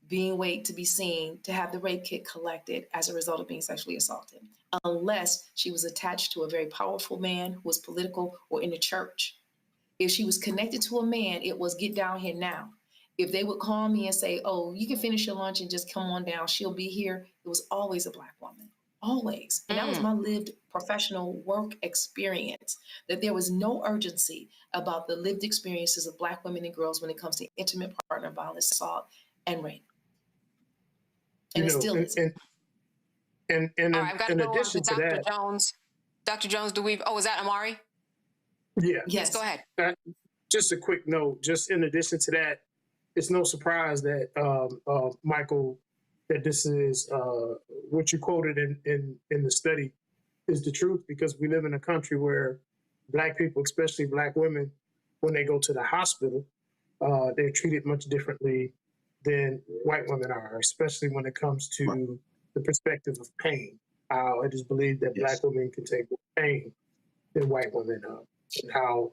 being waited to be seen, to have the rape kit collected as a result of being sexually assaulted, unless she was attached to a very powerful man who was political or in the church. If she was connected to a man, it was get down here now. If they would call me and say, oh, you can finish your lunch and just come on down, she'll be here, it was always a black woman, always. And that was my lived professional work experience, that there was no urgency about the lived experiences of black women and girls when it comes to intimate partner violence, assault, and rape. And it still is. All right, I've got to go on to Dr. Jones. Dr. Jones, is that Amari? Yeah. Yes, go ahead. Just a quick note, just in addition to that, it's no surprise that, Michael, that this is what you quoted in the study is the truth, because we live in a country where black people, especially black women, when they go to the hospital, they're treated much differently than white women are, especially when it comes to the perspective of pain. It is believed that black women can take more pain than white women, and how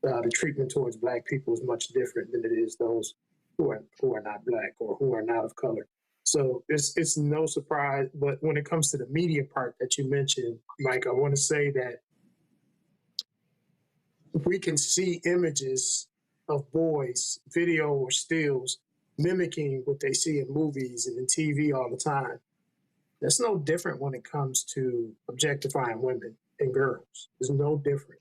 the treatment towards black people is much different than it is those who are not black or who are not of color. So it's no surprise. But when it comes to the media part that you mentioned, Mike, I want to say that we can see images of boys, video or stills, mimicking what they see in movies and in TV all the time. That's no different when it comes to objectifying women and girls. It's no different.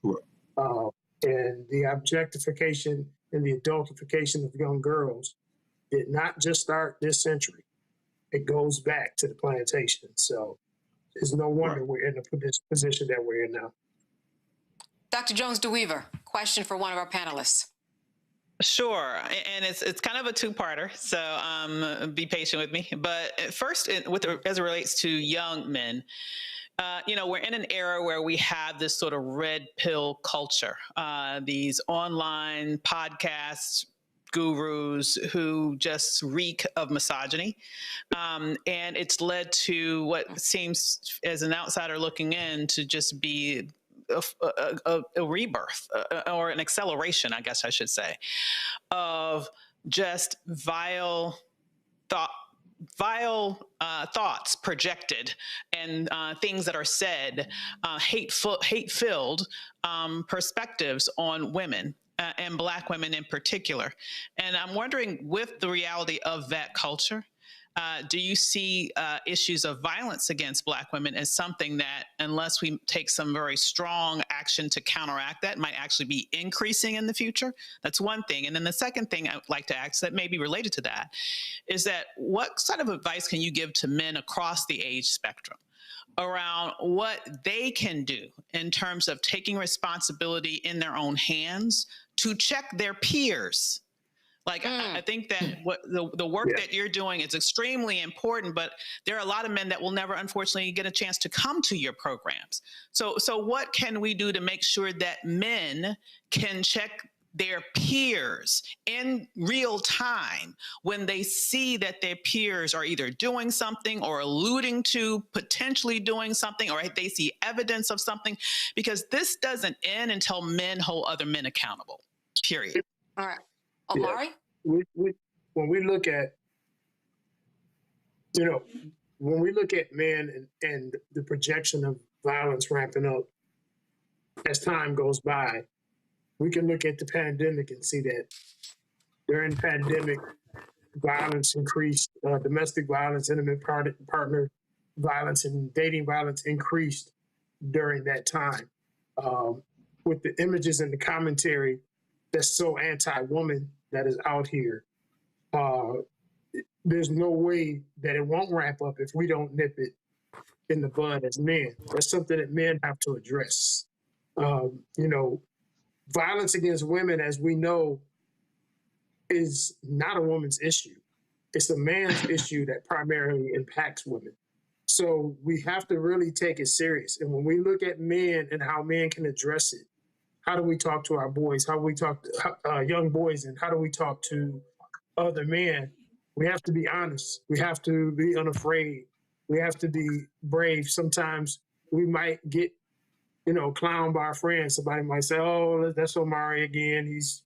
And the objectification and the adultification of young girls did not just start this century. It goes back to the plantation. So it's no wonder we're in the position that we're in now. Dr. Jones DeWeaver, question for one of our panelists. Sure, and it's kind of a two-parter, so be patient with me. But first, as it relates to young men, we're in an era where we have this sort of red pill culture, these online podcasts, gurus who just reek of misogyny. And it's led to what seems, as an outsider looking in, to just be a rebirth or an acceleration, I guess I should say, of just vile thoughts projected and things that are said, hate-filled perspectives on women. And Black women in particular. And I'm wondering, with the reality of that culture, do you see issues of violence against Black women as something that, unless we take some very strong action to counteract that, might actually be increasing in the future? That's one thing. And then the second thing I'd like to ask that may be related to that is that what sort of advice can you give to men across the age spectrum around what they can do in terms of taking responsibility in their own hands to check their peers? Like, I think that what the work that you're doing is extremely important, but there are a lot of men that will never, unfortunately, get a chance to come to your programs. So what can we do to make sure that men can check their peers in real time when they see that their peers are either doing something or alluding to potentially doing something, or they see evidence of something? Because this doesn't end until men hold other men accountable, period. All right. Omari? Yeah. When we look at, when we look at men and the projection of violence ramping up as time goes by, we can look at the pandemic and see that during the pandemic, violence increased, domestic violence, intimate partner violence, and dating violence increased during that time. With the images and the commentary that's so anti-woman that is out here, there's no way that it won't ramp up if we don't nip it in the bud as men. That's something that men have to address. Violence against women, as we know, is not a woman's issue. It's a man's issue that primarily impacts women. So we have to really take it serious. And when we look at men and how men can address it, how do we talk to our boys? How do we talk to young boys? And how do we talk to other men? We have to be honest. We have to be unafraid. We have to be brave. Sometimes we might get, clowned by our friends. Somebody might say, oh, that's Omari again. He's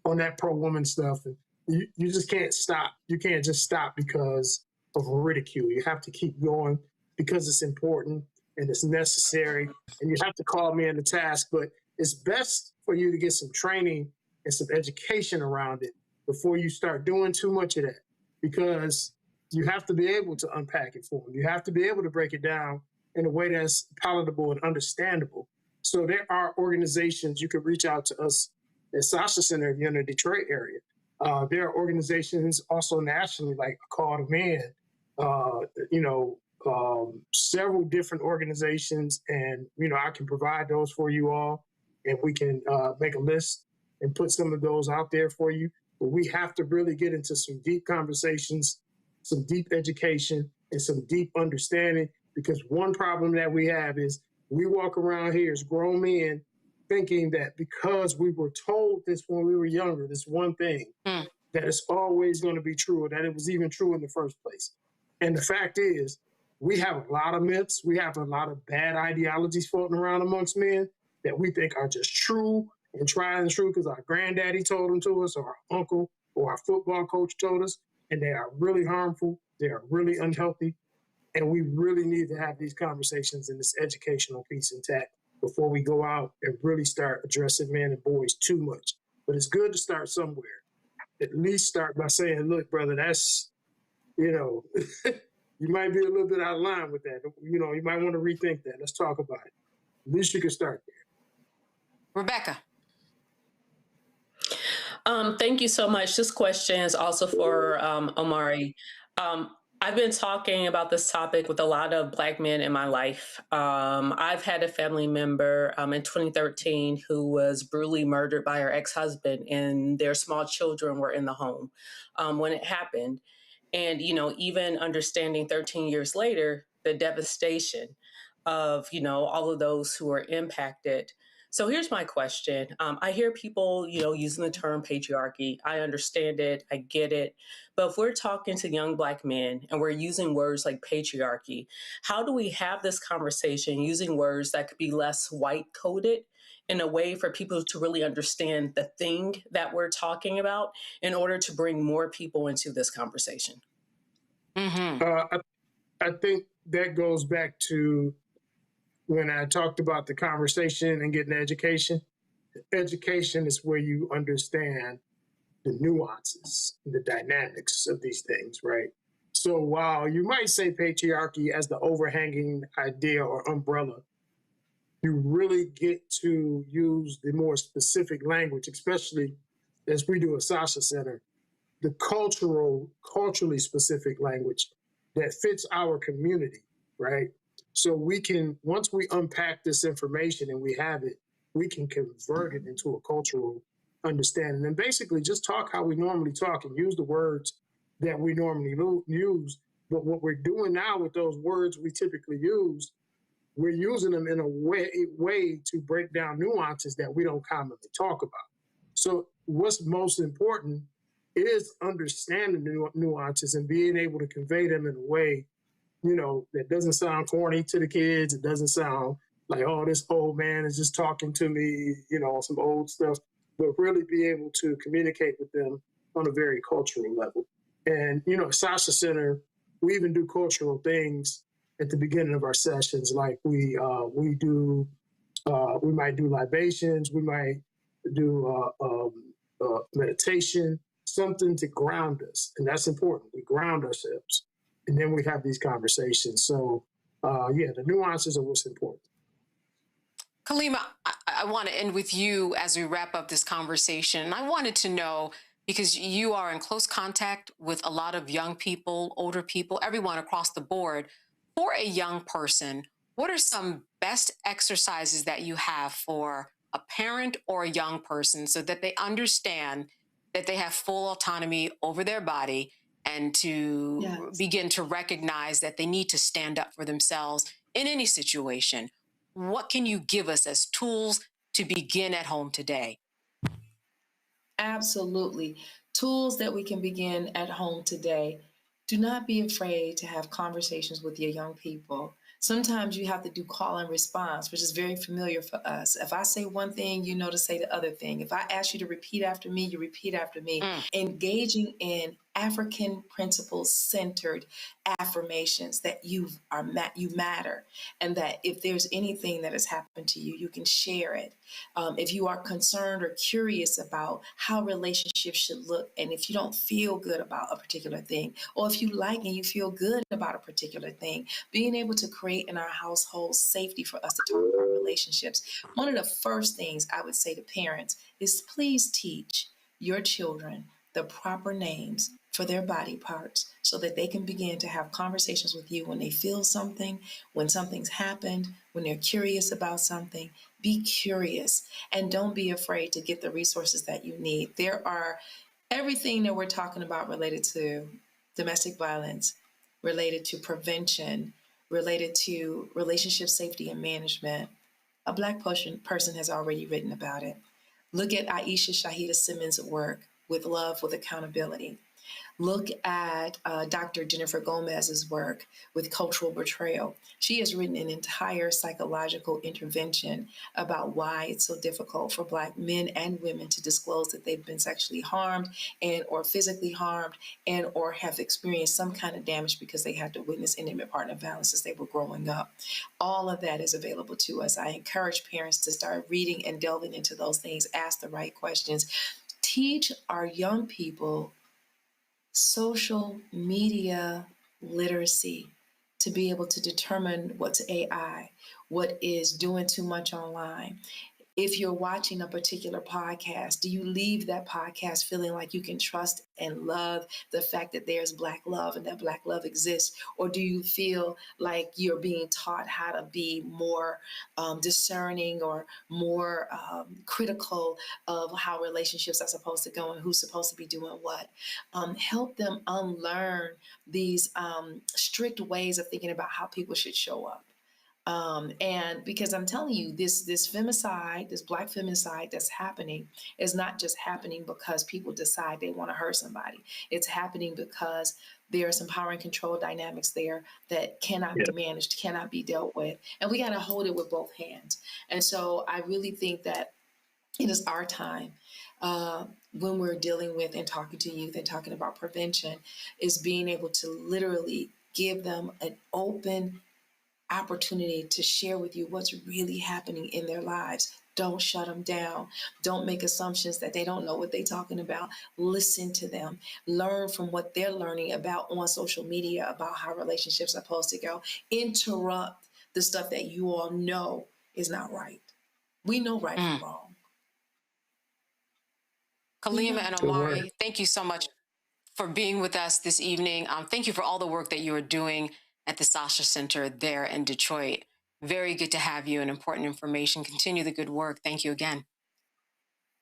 on that pro-woman stuff. And you just can't stop. You can't just stop because of ridicule. You have to keep going because it's important and it's necessary. And you have to call men to task. But it's best for you to get some training and some education around it before you start doing too much of that, because you have to be able to unpack it for them. You have to be able to break it down in a way that's palatable and understandable. So there are organizations, you can reach out to us at Sasha Center if you're in the Detroit area. There are organizations also nationally, like Call to Man, several different organizations. And, I can provide those for you all, and we can make a list and put some of those out there for you. But we have to really get into some deep conversations, some deep education, and some deep understanding, because one problem that we have is we walk around here as grown men thinking that because we were told this when we were younger, this one thing, that it's always going to be true, or that it was even true in the first place. And the fact is, we have a lot of myths. We have a lot of bad ideologies floating around amongst men that we think are just true and tried and true because our granddaddy told them to us, or our uncle, or our football coach told us, and they are really harmful. They are really unhealthy. And we really need to have these conversations and this educational piece intact before we go out and really start addressing men and boys too much. But it's good to start somewhere. At least start by saying, look, brother, that's, you might be a little bit out of line with that. You might want to rethink that. Let's talk about it. At least you can start there. Rebecca. Thank you so much. This question is also for Omari. I've been talking about this topic with a lot of Black men in my life. I've had a family member in 2013 who was brutally murdered by her ex-husband, and their small children were in the home when it happened. And, even understanding 13 years later, the devastation of, all of those who were impacted, So here's my question. I hear people, using the term patriarchy. I understand it. I get it. But if we're talking to young Black men and we're using words like patriarchy, how do we have this conversation using words that could be less white coded in a way for people to really understand the thing that we're talking about in order to bring more people into this conversation? I think that goes back to when I talked about the conversation and getting education. Education is where you understand the nuances, the dynamics of these things, right? So while you might say patriarchy as the overhanging idea or umbrella, you really get to use the more specific language, especially as we do at Sasha Center, the culturally specific language that fits our community, right? So we can, once we unpack this information and we have it, we can convert it into a cultural understanding and basically just talk how we normally talk and use the words that we normally use. But what we're doing now with those words we typically use, we're using them in a way to break down nuances that we don't commonly talk about. So what's most important is understanding the nuances and being able to convey them in a way, that doesn't sound corny to the kids. It doesn't sound like, oh, this old man is just talking to me, some old stuff, but really be able to communicate with them on a very cultural level. And, at Sasha Center, we even do cultural things at the beginning of our sessions. Like we might do libations, we might do meditation, something to ground us. And that's important. We ground ourselves. And then we have these conversations. So, the nuances are what's important. Khalima, I want to end with you as we wrap up this conversation. I wanted to know, because you are in close contact with a lot of young people, older people, everyone across the board. For a young person, what are some best exercises that you have for a parent or a young person so that they understand that they have full autonomy over their body and to begin to recognize that they need to stand up for themselves in any situation? What can you give us as tools to begin at home today? Absolutely. Tools that we can begin at home today. Do not be afraid to have conversations with your young people. Sometimes you have to do call and response, which is very familiar for us. If I say one thing, you know to say the other thing. If I ask you to repeat after me, you repeat after me. Engaging in African principle-centered affirmations that you matter, and that if there's anything that has happened to you, you can share it. If you are concerned or curious about how relationships should look, and if you don't feel good about a particular thing, or if you like and you feel good about a particular thing, being able to create in our household safety for us to talk about relationships. One of the first things I would say to parents is please teach your children the proper names for their body parts so that they can begin to have conversations with you when they feel something, when something's happened, when they're curious about something. Be curious and don't be afraid to get the resources that you need. There are everything that we're talking about related to domestic violence, related to prevention, related to relationship safety and management. A Black person has already written about it. Look at Aisha Shahida Simmons' work, With Love, with Accountability. Look at Dr. Jennifer Gomez's work with Cultural Betrayal. She has written an entire psychological intervention about why it's so difficult for Black men and women to disclose that they've been sexually harmed and or physically harmed and or have experienced some kind of damage because they had to witness intimate partner violence as they were growing up. All of that is available to us. I encourage parents to start reading and delving into those things, ask the right questions. Teach our young people social media literacy to be able to determine what's AI, what is doing too much online. If you're watching a particular podcast, do you leave that podcast feeling like you can trust and love the fact that there's Black love and that Black love exists? Or do you feel like you're being taught how to be more discerning or more critical of how relationships are supposed to go and who's supposed to be doing what? Help them unlearn these strict ways of thinking about how people should show up. And because I'm telling you, this femicide, this Black femicide that's happening is not just happening because people decide they want to hurt somebody. It's happening because there are some power and control dynamics there that cannot be managed, cannot be dealt with. And we got to hold it with both hands. And so I really think that it is our time when we're dealing with and talking to youth and talking about prevention, is being able to literally give them an open opportunity to share with you what's really happening in their lives. Don't shut them down. Don't make assumptions that they don't know what they're talking about. Listen to them. Learn from what they're learning about on social media about how relationships are supposed to go. Interrupt the stuff that you all know is not right. We know right from wrong. Kalima and Omari, thank you so much for being with us this evening. Thank you for all the work that you are doing at the Sasha Center there in Detroit. Very good to have you and important information. Continue the good work. Thank you again.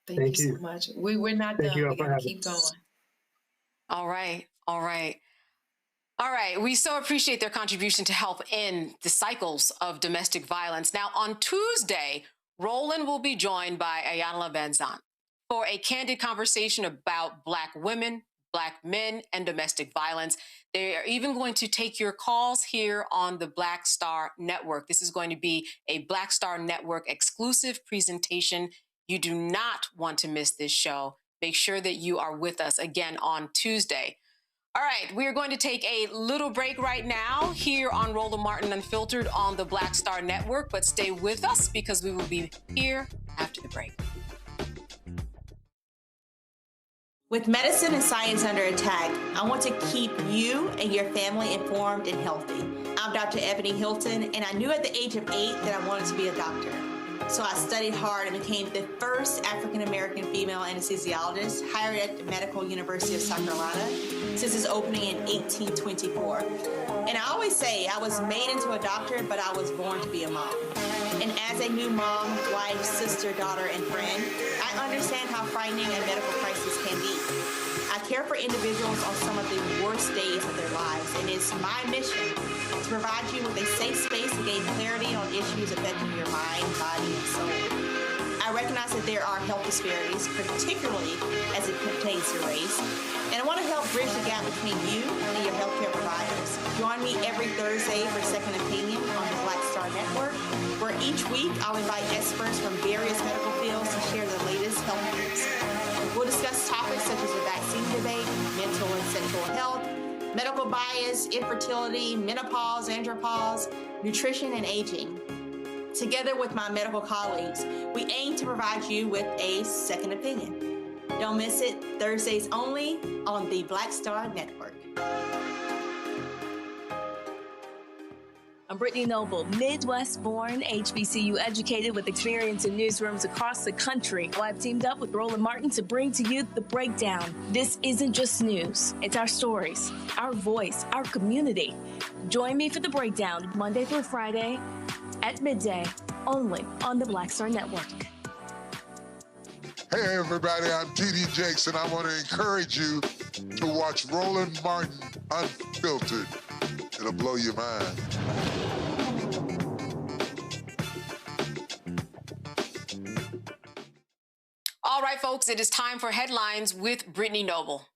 Thank you so much. We're not done. We got to keep going. All right. All right. All right. We so appreciate their contribution to help end the cycles of domestic violence. Now, on Tuesday, Roland will be joined by Ayanla Van-Zant for a candid conversation about Black women, Black men, and domestic violence. They are even going to take your calls here on the Black Star Network. This is going to be a Black Star Network exclusive presentation. You do not want to miss this show. Make sure that you are with us again on Tuesday. All right, we are going to take a little break right now here on Roland Martin Unfiltered on the Black Star Network, but stay with us because we will be here after the break. With medicine and science under attack, I want to keep you and your family informed and healthy. I'm Dr. Ebony Hilton, and I knew at the age of 8 that I wanted to be a doctor. So I studied hard and became the first African-American female anesthesiologist hired at the Medical University of South Carolina since its opening in 1824. And I always say I was made into a doctor, but I was born to be a mom. And as a new mom, wife, sister, daughter, and friend, I understand how frightening a medical crisis can be. I care for individuals on some of the worst days of their lives, and it's my mission to provide you with a safe space to gain clarity on issues affecting your mind, body, and soul. I recognize that there are health disparities, particularly as it pertains to race, and I want to help bridge the gap between you and your healthcare providers. Join me every Thursday for Second Opinion on the Black Star Network, where each week I'll invite experts from various medical fields to share the latest health news. We'll discuss topics such as the vaccine debate, mental and sexual health, medical bias, infertility, menopause, andropause, nutrition, and aging. Together with my medical colleagues, we aim to provide you with a second opinion. Don't miss it, Thursdays only on the Black Star Network. I'm Brittany Noble, Midwest-born, HBCU educated with experience in newsrooms across the country. Well, I've teamed up with Roland Martin to bring to you The Breakdown. This isn't just news. It's our stories, our voice, our community. Join me for The Breakdown, Monday through Friday at midday, only on the Black Star Network. Hey, everybody, I'm T.D. Jakes, and I want to encourage you to watch Roland Martin Unfiltered. It'll blow your mind. All right, folks, it is time for headlines with Brittany Noble.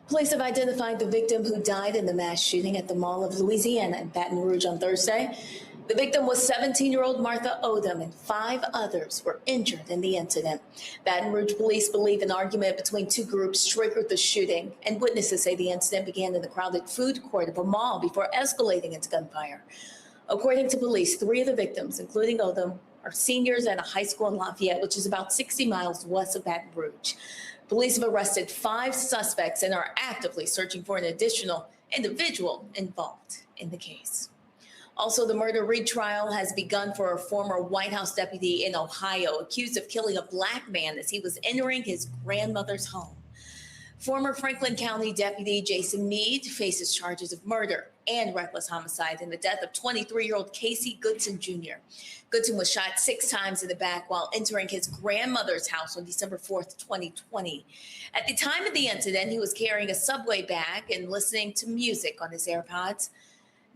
Police have identified the victim who died in the mass shooting at the Mall of Louisiana in Baton Rouge on Thursday. The victim was 17-year-old Martha Odom, and 5 others were injured in the incident. Baton Rouge police believe an argument between 2 groups triggered the shooting, and witnesses say the incident began in the crowded food court of a mall before escalating into gunfire. According to police, 3 of the victims, including Odom, are seniors at a high school in Lafayette, which is about 60 miles west of Baton Rouge. Police have arrested 5 suspects and are actively searching for an additional individual involved in the case. Also, the murder retrial has begun for a former White House deputy in Ohio accused of killing a Black man as he was entering his grandmother's home. Former Franklin County Deputy Jason Meade faces charges of murder and reckless homicide in the death of 23-year-old Casey Goodson Jr. Goodson was shot 6 times in the back while entering his grandmother's house on December 4th, 2020. At the time of the incident, he was carrying a Subway bag and listening to music on his AirPods.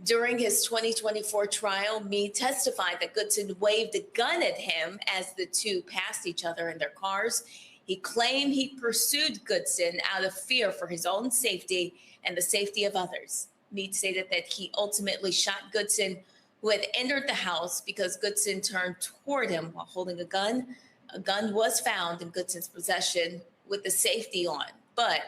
During his 2024 trial, Meade testified that Goodson waved a gun at him as the two passed each other in their cars. He claimed he pursued Goodson out of fear for his own safety and the safety of others. Meade stated that he ultimately shot Goodson, who had entered the house, because Goodson turned toward him while holding a gun. A gun was found in Goodson's possession with the safety on, but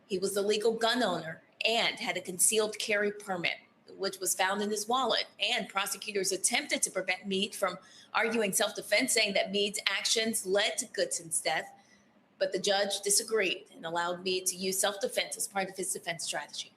he was a legal gun owner and had a concealed carry permit, which was found in his wallet. And prosecutors attempted to prevent Meade from arguing self-defense, saying that Meade's actions led to Goodson's death. But the judge disagreed and allowed Meade to use self-defense as part of his defense strategy.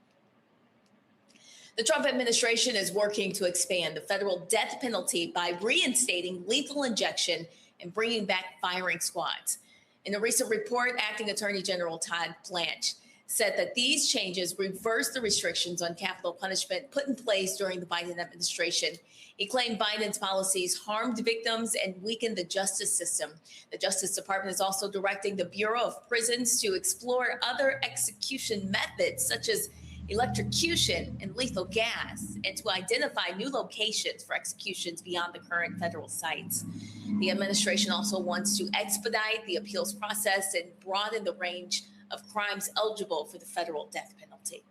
The Trump administration is working to expand the federal death penalty by reinstating lethal injection and bringing back firing squads. In a recent report, Acting Attorney General Todd Blanche said that these changes reverse the restrictions on capital punishment put in place during the Biden administration. He claimed Biden's policies harmed victims and weakened the justice system. The Justice Department is also directing the Bureau of Prisons to explore other execution methods, such as electrocution and lethal gas, and to identify new locations for executions beyond the current federal sites. The administration also wants to expedite the appeals process and broaden the range of crimes eligible for the federal death penalty.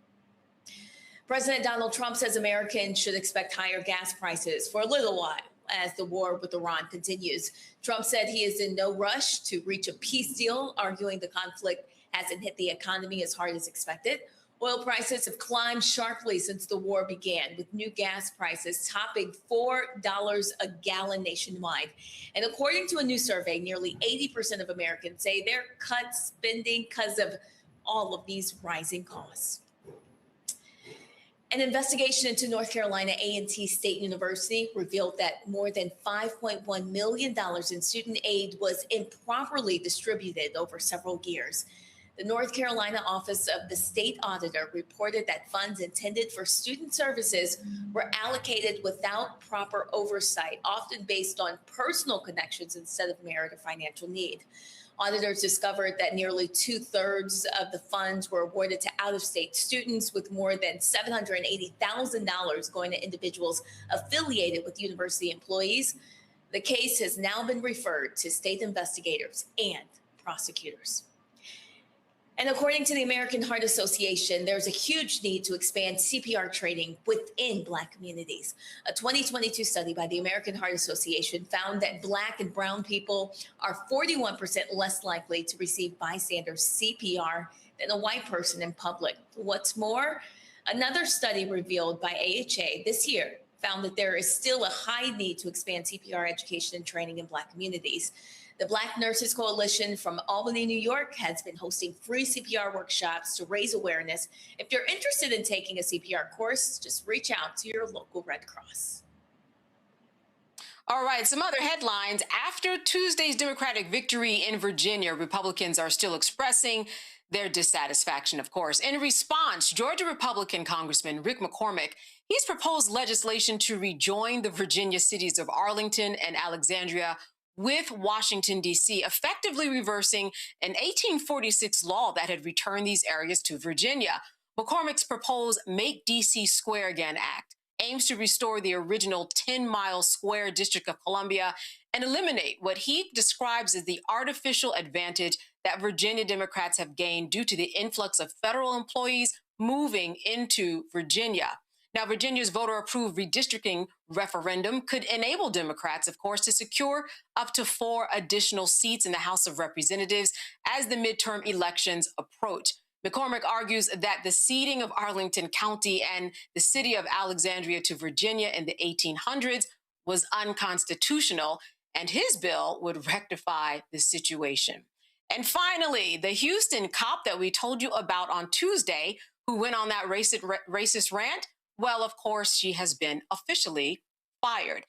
President Donald Trump says Americans should expect higher gas prices for a little while as the war with Iran continues. Trump said he is in no rush to reach a peace deal, arguing the conflict hasn't hit the economy as hard as expected. Oil prices have climbed sharply since the war began, with new gas prices topping $4 a gallon nationwide. And according to a new survey, nearly 80% of Americans say they're cut spending because of all of these rising costs. An investigation into North Carolina A&T State University revealed that more than $5.1 million in student aid was improperly distributed over several years. The North Carolina Office of the State Auditor reported that funds intended for student services were allocated without proper oversight, often based on personal connections instead of merit or financial need. Auditors discovered that nearly 2/3 of the funds were awarded to out-of-state students, with more than $780,000 going to individuals affiliated with university employees. The case has now been referred to state investigators and prosecutors. And according to the American Heart Association, there's a huge need to expand CPR training within Black communities. A 2022 study by the American Heart Association found that Black and brown people are 41% less likely to receive bystander CPR than a white person in public. What's more, another study revealed by AHA this year found that there is still a high need to expand CPR education and training in Black communities. The Black Nurses Coalition from Albany, New York, has been hosting free CPR workshops to raise awareness. If you're interested in taking a CPR course, just reach out to your local Red Cross. All right, some other headlines. After Tuesday's Democratic victory in Virginia, Republicans are still expressing their dissatisfaction, of course. In response, Georgia Republican Congressman Rick McCormick, he's proposed legislation to rejoin the Virginia cities of Arlington and Alexandria with Washington, D.C., effectively reversing an 1846 law that had returned these areas to Virginia. McCormick's proposed Make D.C. Square Again Act aims to restore the original 10-mile square District of Columbia and eliminate what he describes as the artificial advantage that Virginia Democrats have gained due to the influx of federal employees moving into Virginia. Now, Virginia's voter-approved redistricting referendum could enable Democrats, of course, to secure up to 4 additional seats in the House of Representatives as the midterm elections approach. McCormick argues that the ceding of Arlington County and the city of Alexandria to Virginia in the 1800s was unconstitutional, and his bill would rectify the situation. And finally, the Houston cop that we told you about on Tuesday, who went on that racist rant, well, of course, she has been officially fired.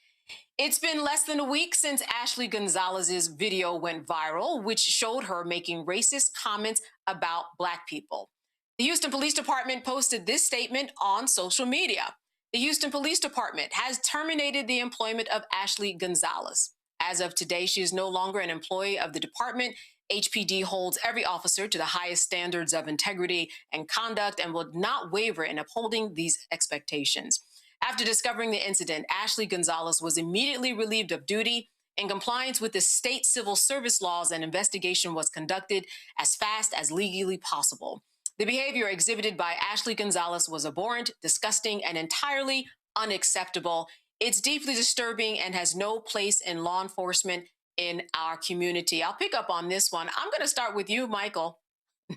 It's been less than a week since Ashley Gonzalez's video went viral, which showed her making racist comments about Black people. The Houston Police Department posted this statement on social media. The Houston Police Department has terminated the employment of Ashley Gonzalez. As of today, she is no longer an employee of the department. HPD holds every officer to the highest standards of integrity and conduct and will not waver in upholding these expectations. After discovering the incident, Ashley Gonzalez was immediately relieved of duty. In compliance with the state civil service laws, an investigation was conducted as fast as legally possible. The behavior exhibited by Ashley Gonzalez was abhorrent, disgusting, and entirely unacceptable. It's deeply disturbing and has no place in law enforcement in our community. I'll pick up on this one. I'm going to start with you, Michael.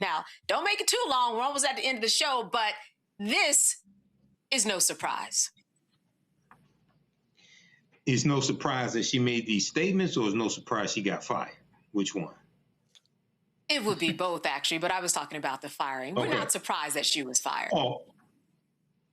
Now, don't make it too long. We're almost at the end of the show, but this is no surprise. It's no surprise that she made these statements, or it's no surprise she got fired? Which one? It would be both, actually, but I was talking about the firing. We're not surprised that she was fired. Oh,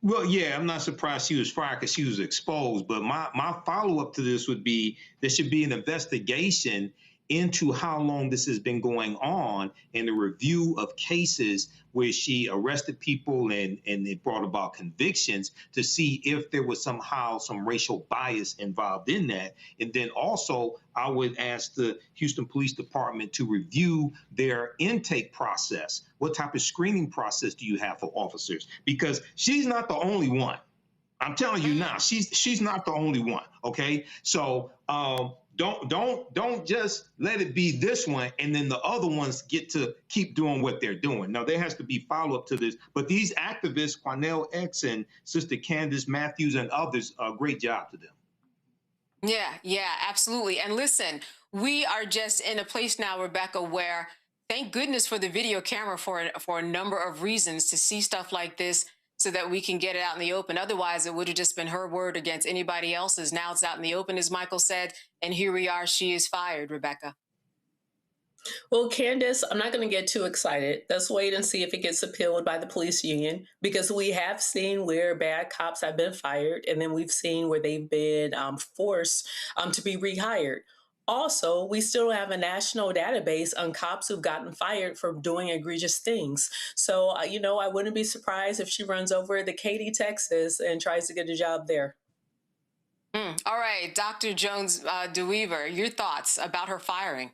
well, yeah, I'm not surprised she was fired because she was exposed. But my follow-up to this would be there should be an investigation into how long this has been going on and a review of cases where she arrested people and it brought about convictions to see if there was somehow some racial bias involved in that. And then also, I would ask the Houston Police Department to review their intake process. What type of screening process do you have for officers? Because she's not the only one. I'm telling you now, she's not the only one. Okay, so don't just let it be this one and then the other ones get to keep doing what they're doing. Now, there has to be follow-up to this. But these activists, Quanell X and Sister Candace Matthews and others, great job to them. Yeah, absolutely. And listen, we are just in a place now, Rebecca, where thank goodness for the video camera for a number of reasons to see stuff like this so that we can get it out in the open. Otherwise, it would have just been her word against anybody else's. Now it's out in the open, as Michael said, and here we are. She is fired, Rebecca. Well, Candace, I'm not going to get too excited. Let's wait and see if it gets appealed by the police union, because we have seen where bad cops have been fired, and then we've seen where they've been forced to be rehired. Also, we still have a national database on cops who've gotten fired for doing egregious things. So, I wouldn't be surprised if she runs over to Katy, Texas, and tries to get a job there. All right, Dr. Jones DeWeaver, your thoughts about her firing?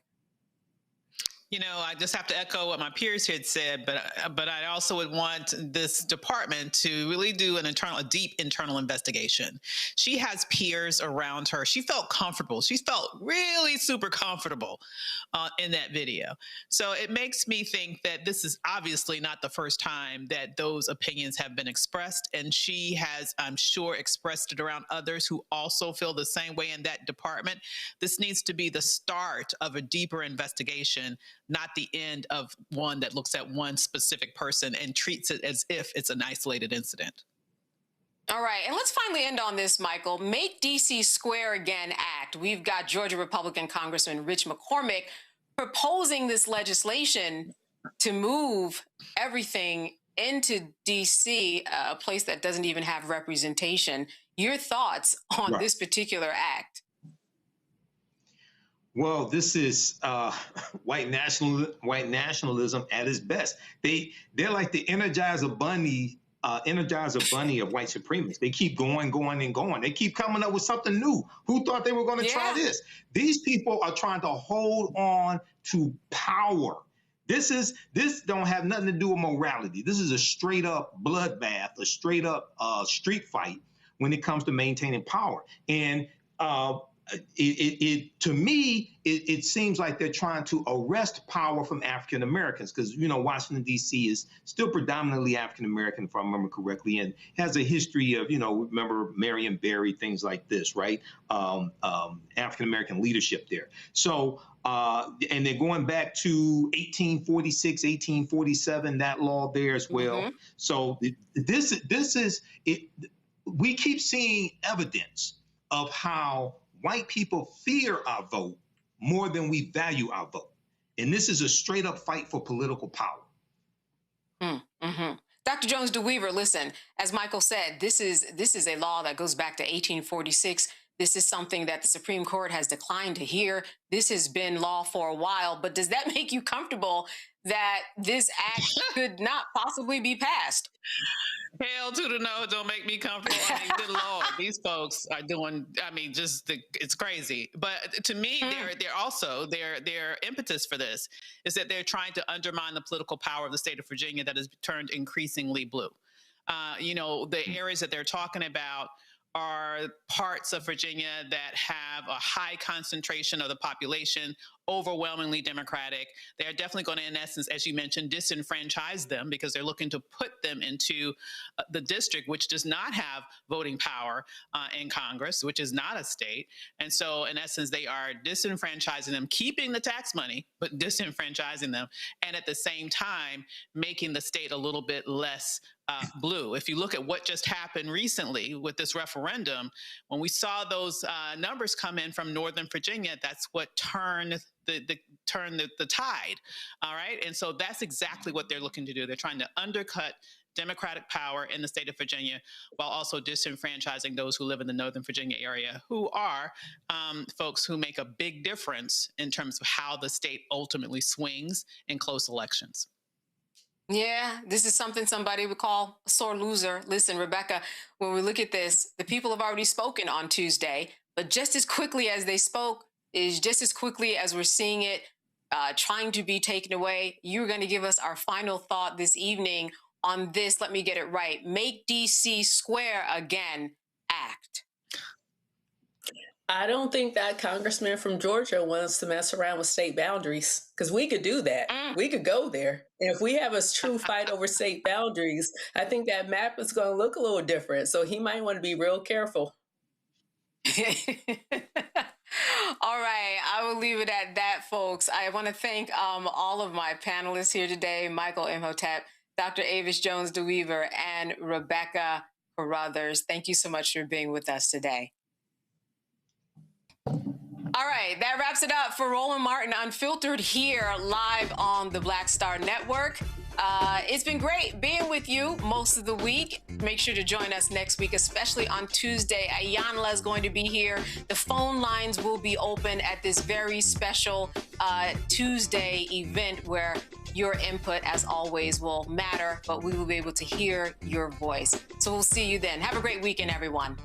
I just have to echo what my peers had said, but I also would want this department to really do a deep internal investigation. She has peers around her. She felt comfortable. She felt really super comfortable in that video. So it makes me think that this is obviously not the first time that those opinions have been expressed. And she has, I'm sure, expressed it around others who also feel the same way in that department. This needs to be the start of a deeper investigation, not the end of one that looks at one specific person and treats it as if it's an isolated incident. All right, and let's finally end on this, Michael. Make D.C. Square Again Act. We've got Georgia Republican Congressman Rich McCormick proposing this legislation to move everything into D.C., a place that doesn't even have representation. Your thoughts on this particular act? Well, this is white nationalism at its best. They're like the Energizer Bunny of white supremacists. They keep going and going. They keep coming up with something new. Who thought they were going to try this? These people are trying to hold on to power. This don't have nothing to do with morality. This is a straight up bloodbath, a straight up street fight when it comes to maintaining power. And to me, it seems like they're trying to arrest power from African Americans because, Washington, D.C. is still predominantly African American, if I remember correctly, and has a history of, remember Marion Barry, things like this, right? African American leadership there. So, and they're going back to 1846, 1847, that law there as well. Mm-hmm. So this is it. We keep seeing evidence of how white people fear our vote more than we value our vote. And this is a straight up fight for political power. Mm-hmm. Dr. Jones DeWeaver, listen, as Michael said, this is a law that goes back to 1846. This is something that the Supreme Court has declined to hear. This has been law for a while, but does that make you comfortable that this act could not possibly be passed? Hell to the no, don't make me comfortable. Good Lord, these folks are doing, it's crazy. But to me, their impetus for this is that they're trying to undermine the political power of the state of Virginia that has turned increasingly blue. The areas that they're talking about are parts of Virginia that have a high concentration of the population, overwhelmingly Democratic. They are definitely going to, in essence, as you mentioned, disenfranchise them because they're looking to put them into the district, which does not have voting power in Congress, which is not a state. And so, in essence, they are disenfranchising them, keeping the tax money, but disenfranchising them, and at the same time, making the state a little bit less blue. If you look at what just happened recently with this referendum, when we saw those numbers come in from Northern Virginia, that's what turned the tide. All right. And so that's exactly what they're looking to do. They're trying to undercut Democratic power in the state of Virginia while also disenfranchising those who live in the Northern Virginia area, who are folks who make a big difference in terms of how the state ultimately swings in close elections. Yeah, this is something somebody would call a sore loser. Listen, Rebecca, when we look at this, the people have already spoken on Tuesday, but just as quickly as they spoke is just as quickly as we're seeing it trying to be taken away. You're going to give us our final thought this evening on this. Let me get it right. Make DC Square Again act. I don't think that congressman from Georgia wants to mess around with state boundaries, because we could do that. We could go there. And if we have a true fight over state boundaries, I think that map is going to look a little different. So he might want to be real careful. All right, I will leave it at that, folks. I want to thank all of my panelists here today, Michael Imhotep, Dr. Avis Jones-DeWeaver, and Rebecca Carruthers. Thank you so much for being with us today. All right, that wraps it up for Roland Martin Unfiltered here live on the Black Star Network. It's been great being with you most of the week. Make sure to join us next week, especially on Tuesday. Ayanla is going to be here. The phone lines will be open at this very special Tuesday event where your input, as always, will matter, but we will be able to hear your voice. So we'll see you then. Have a great weekend, everyone.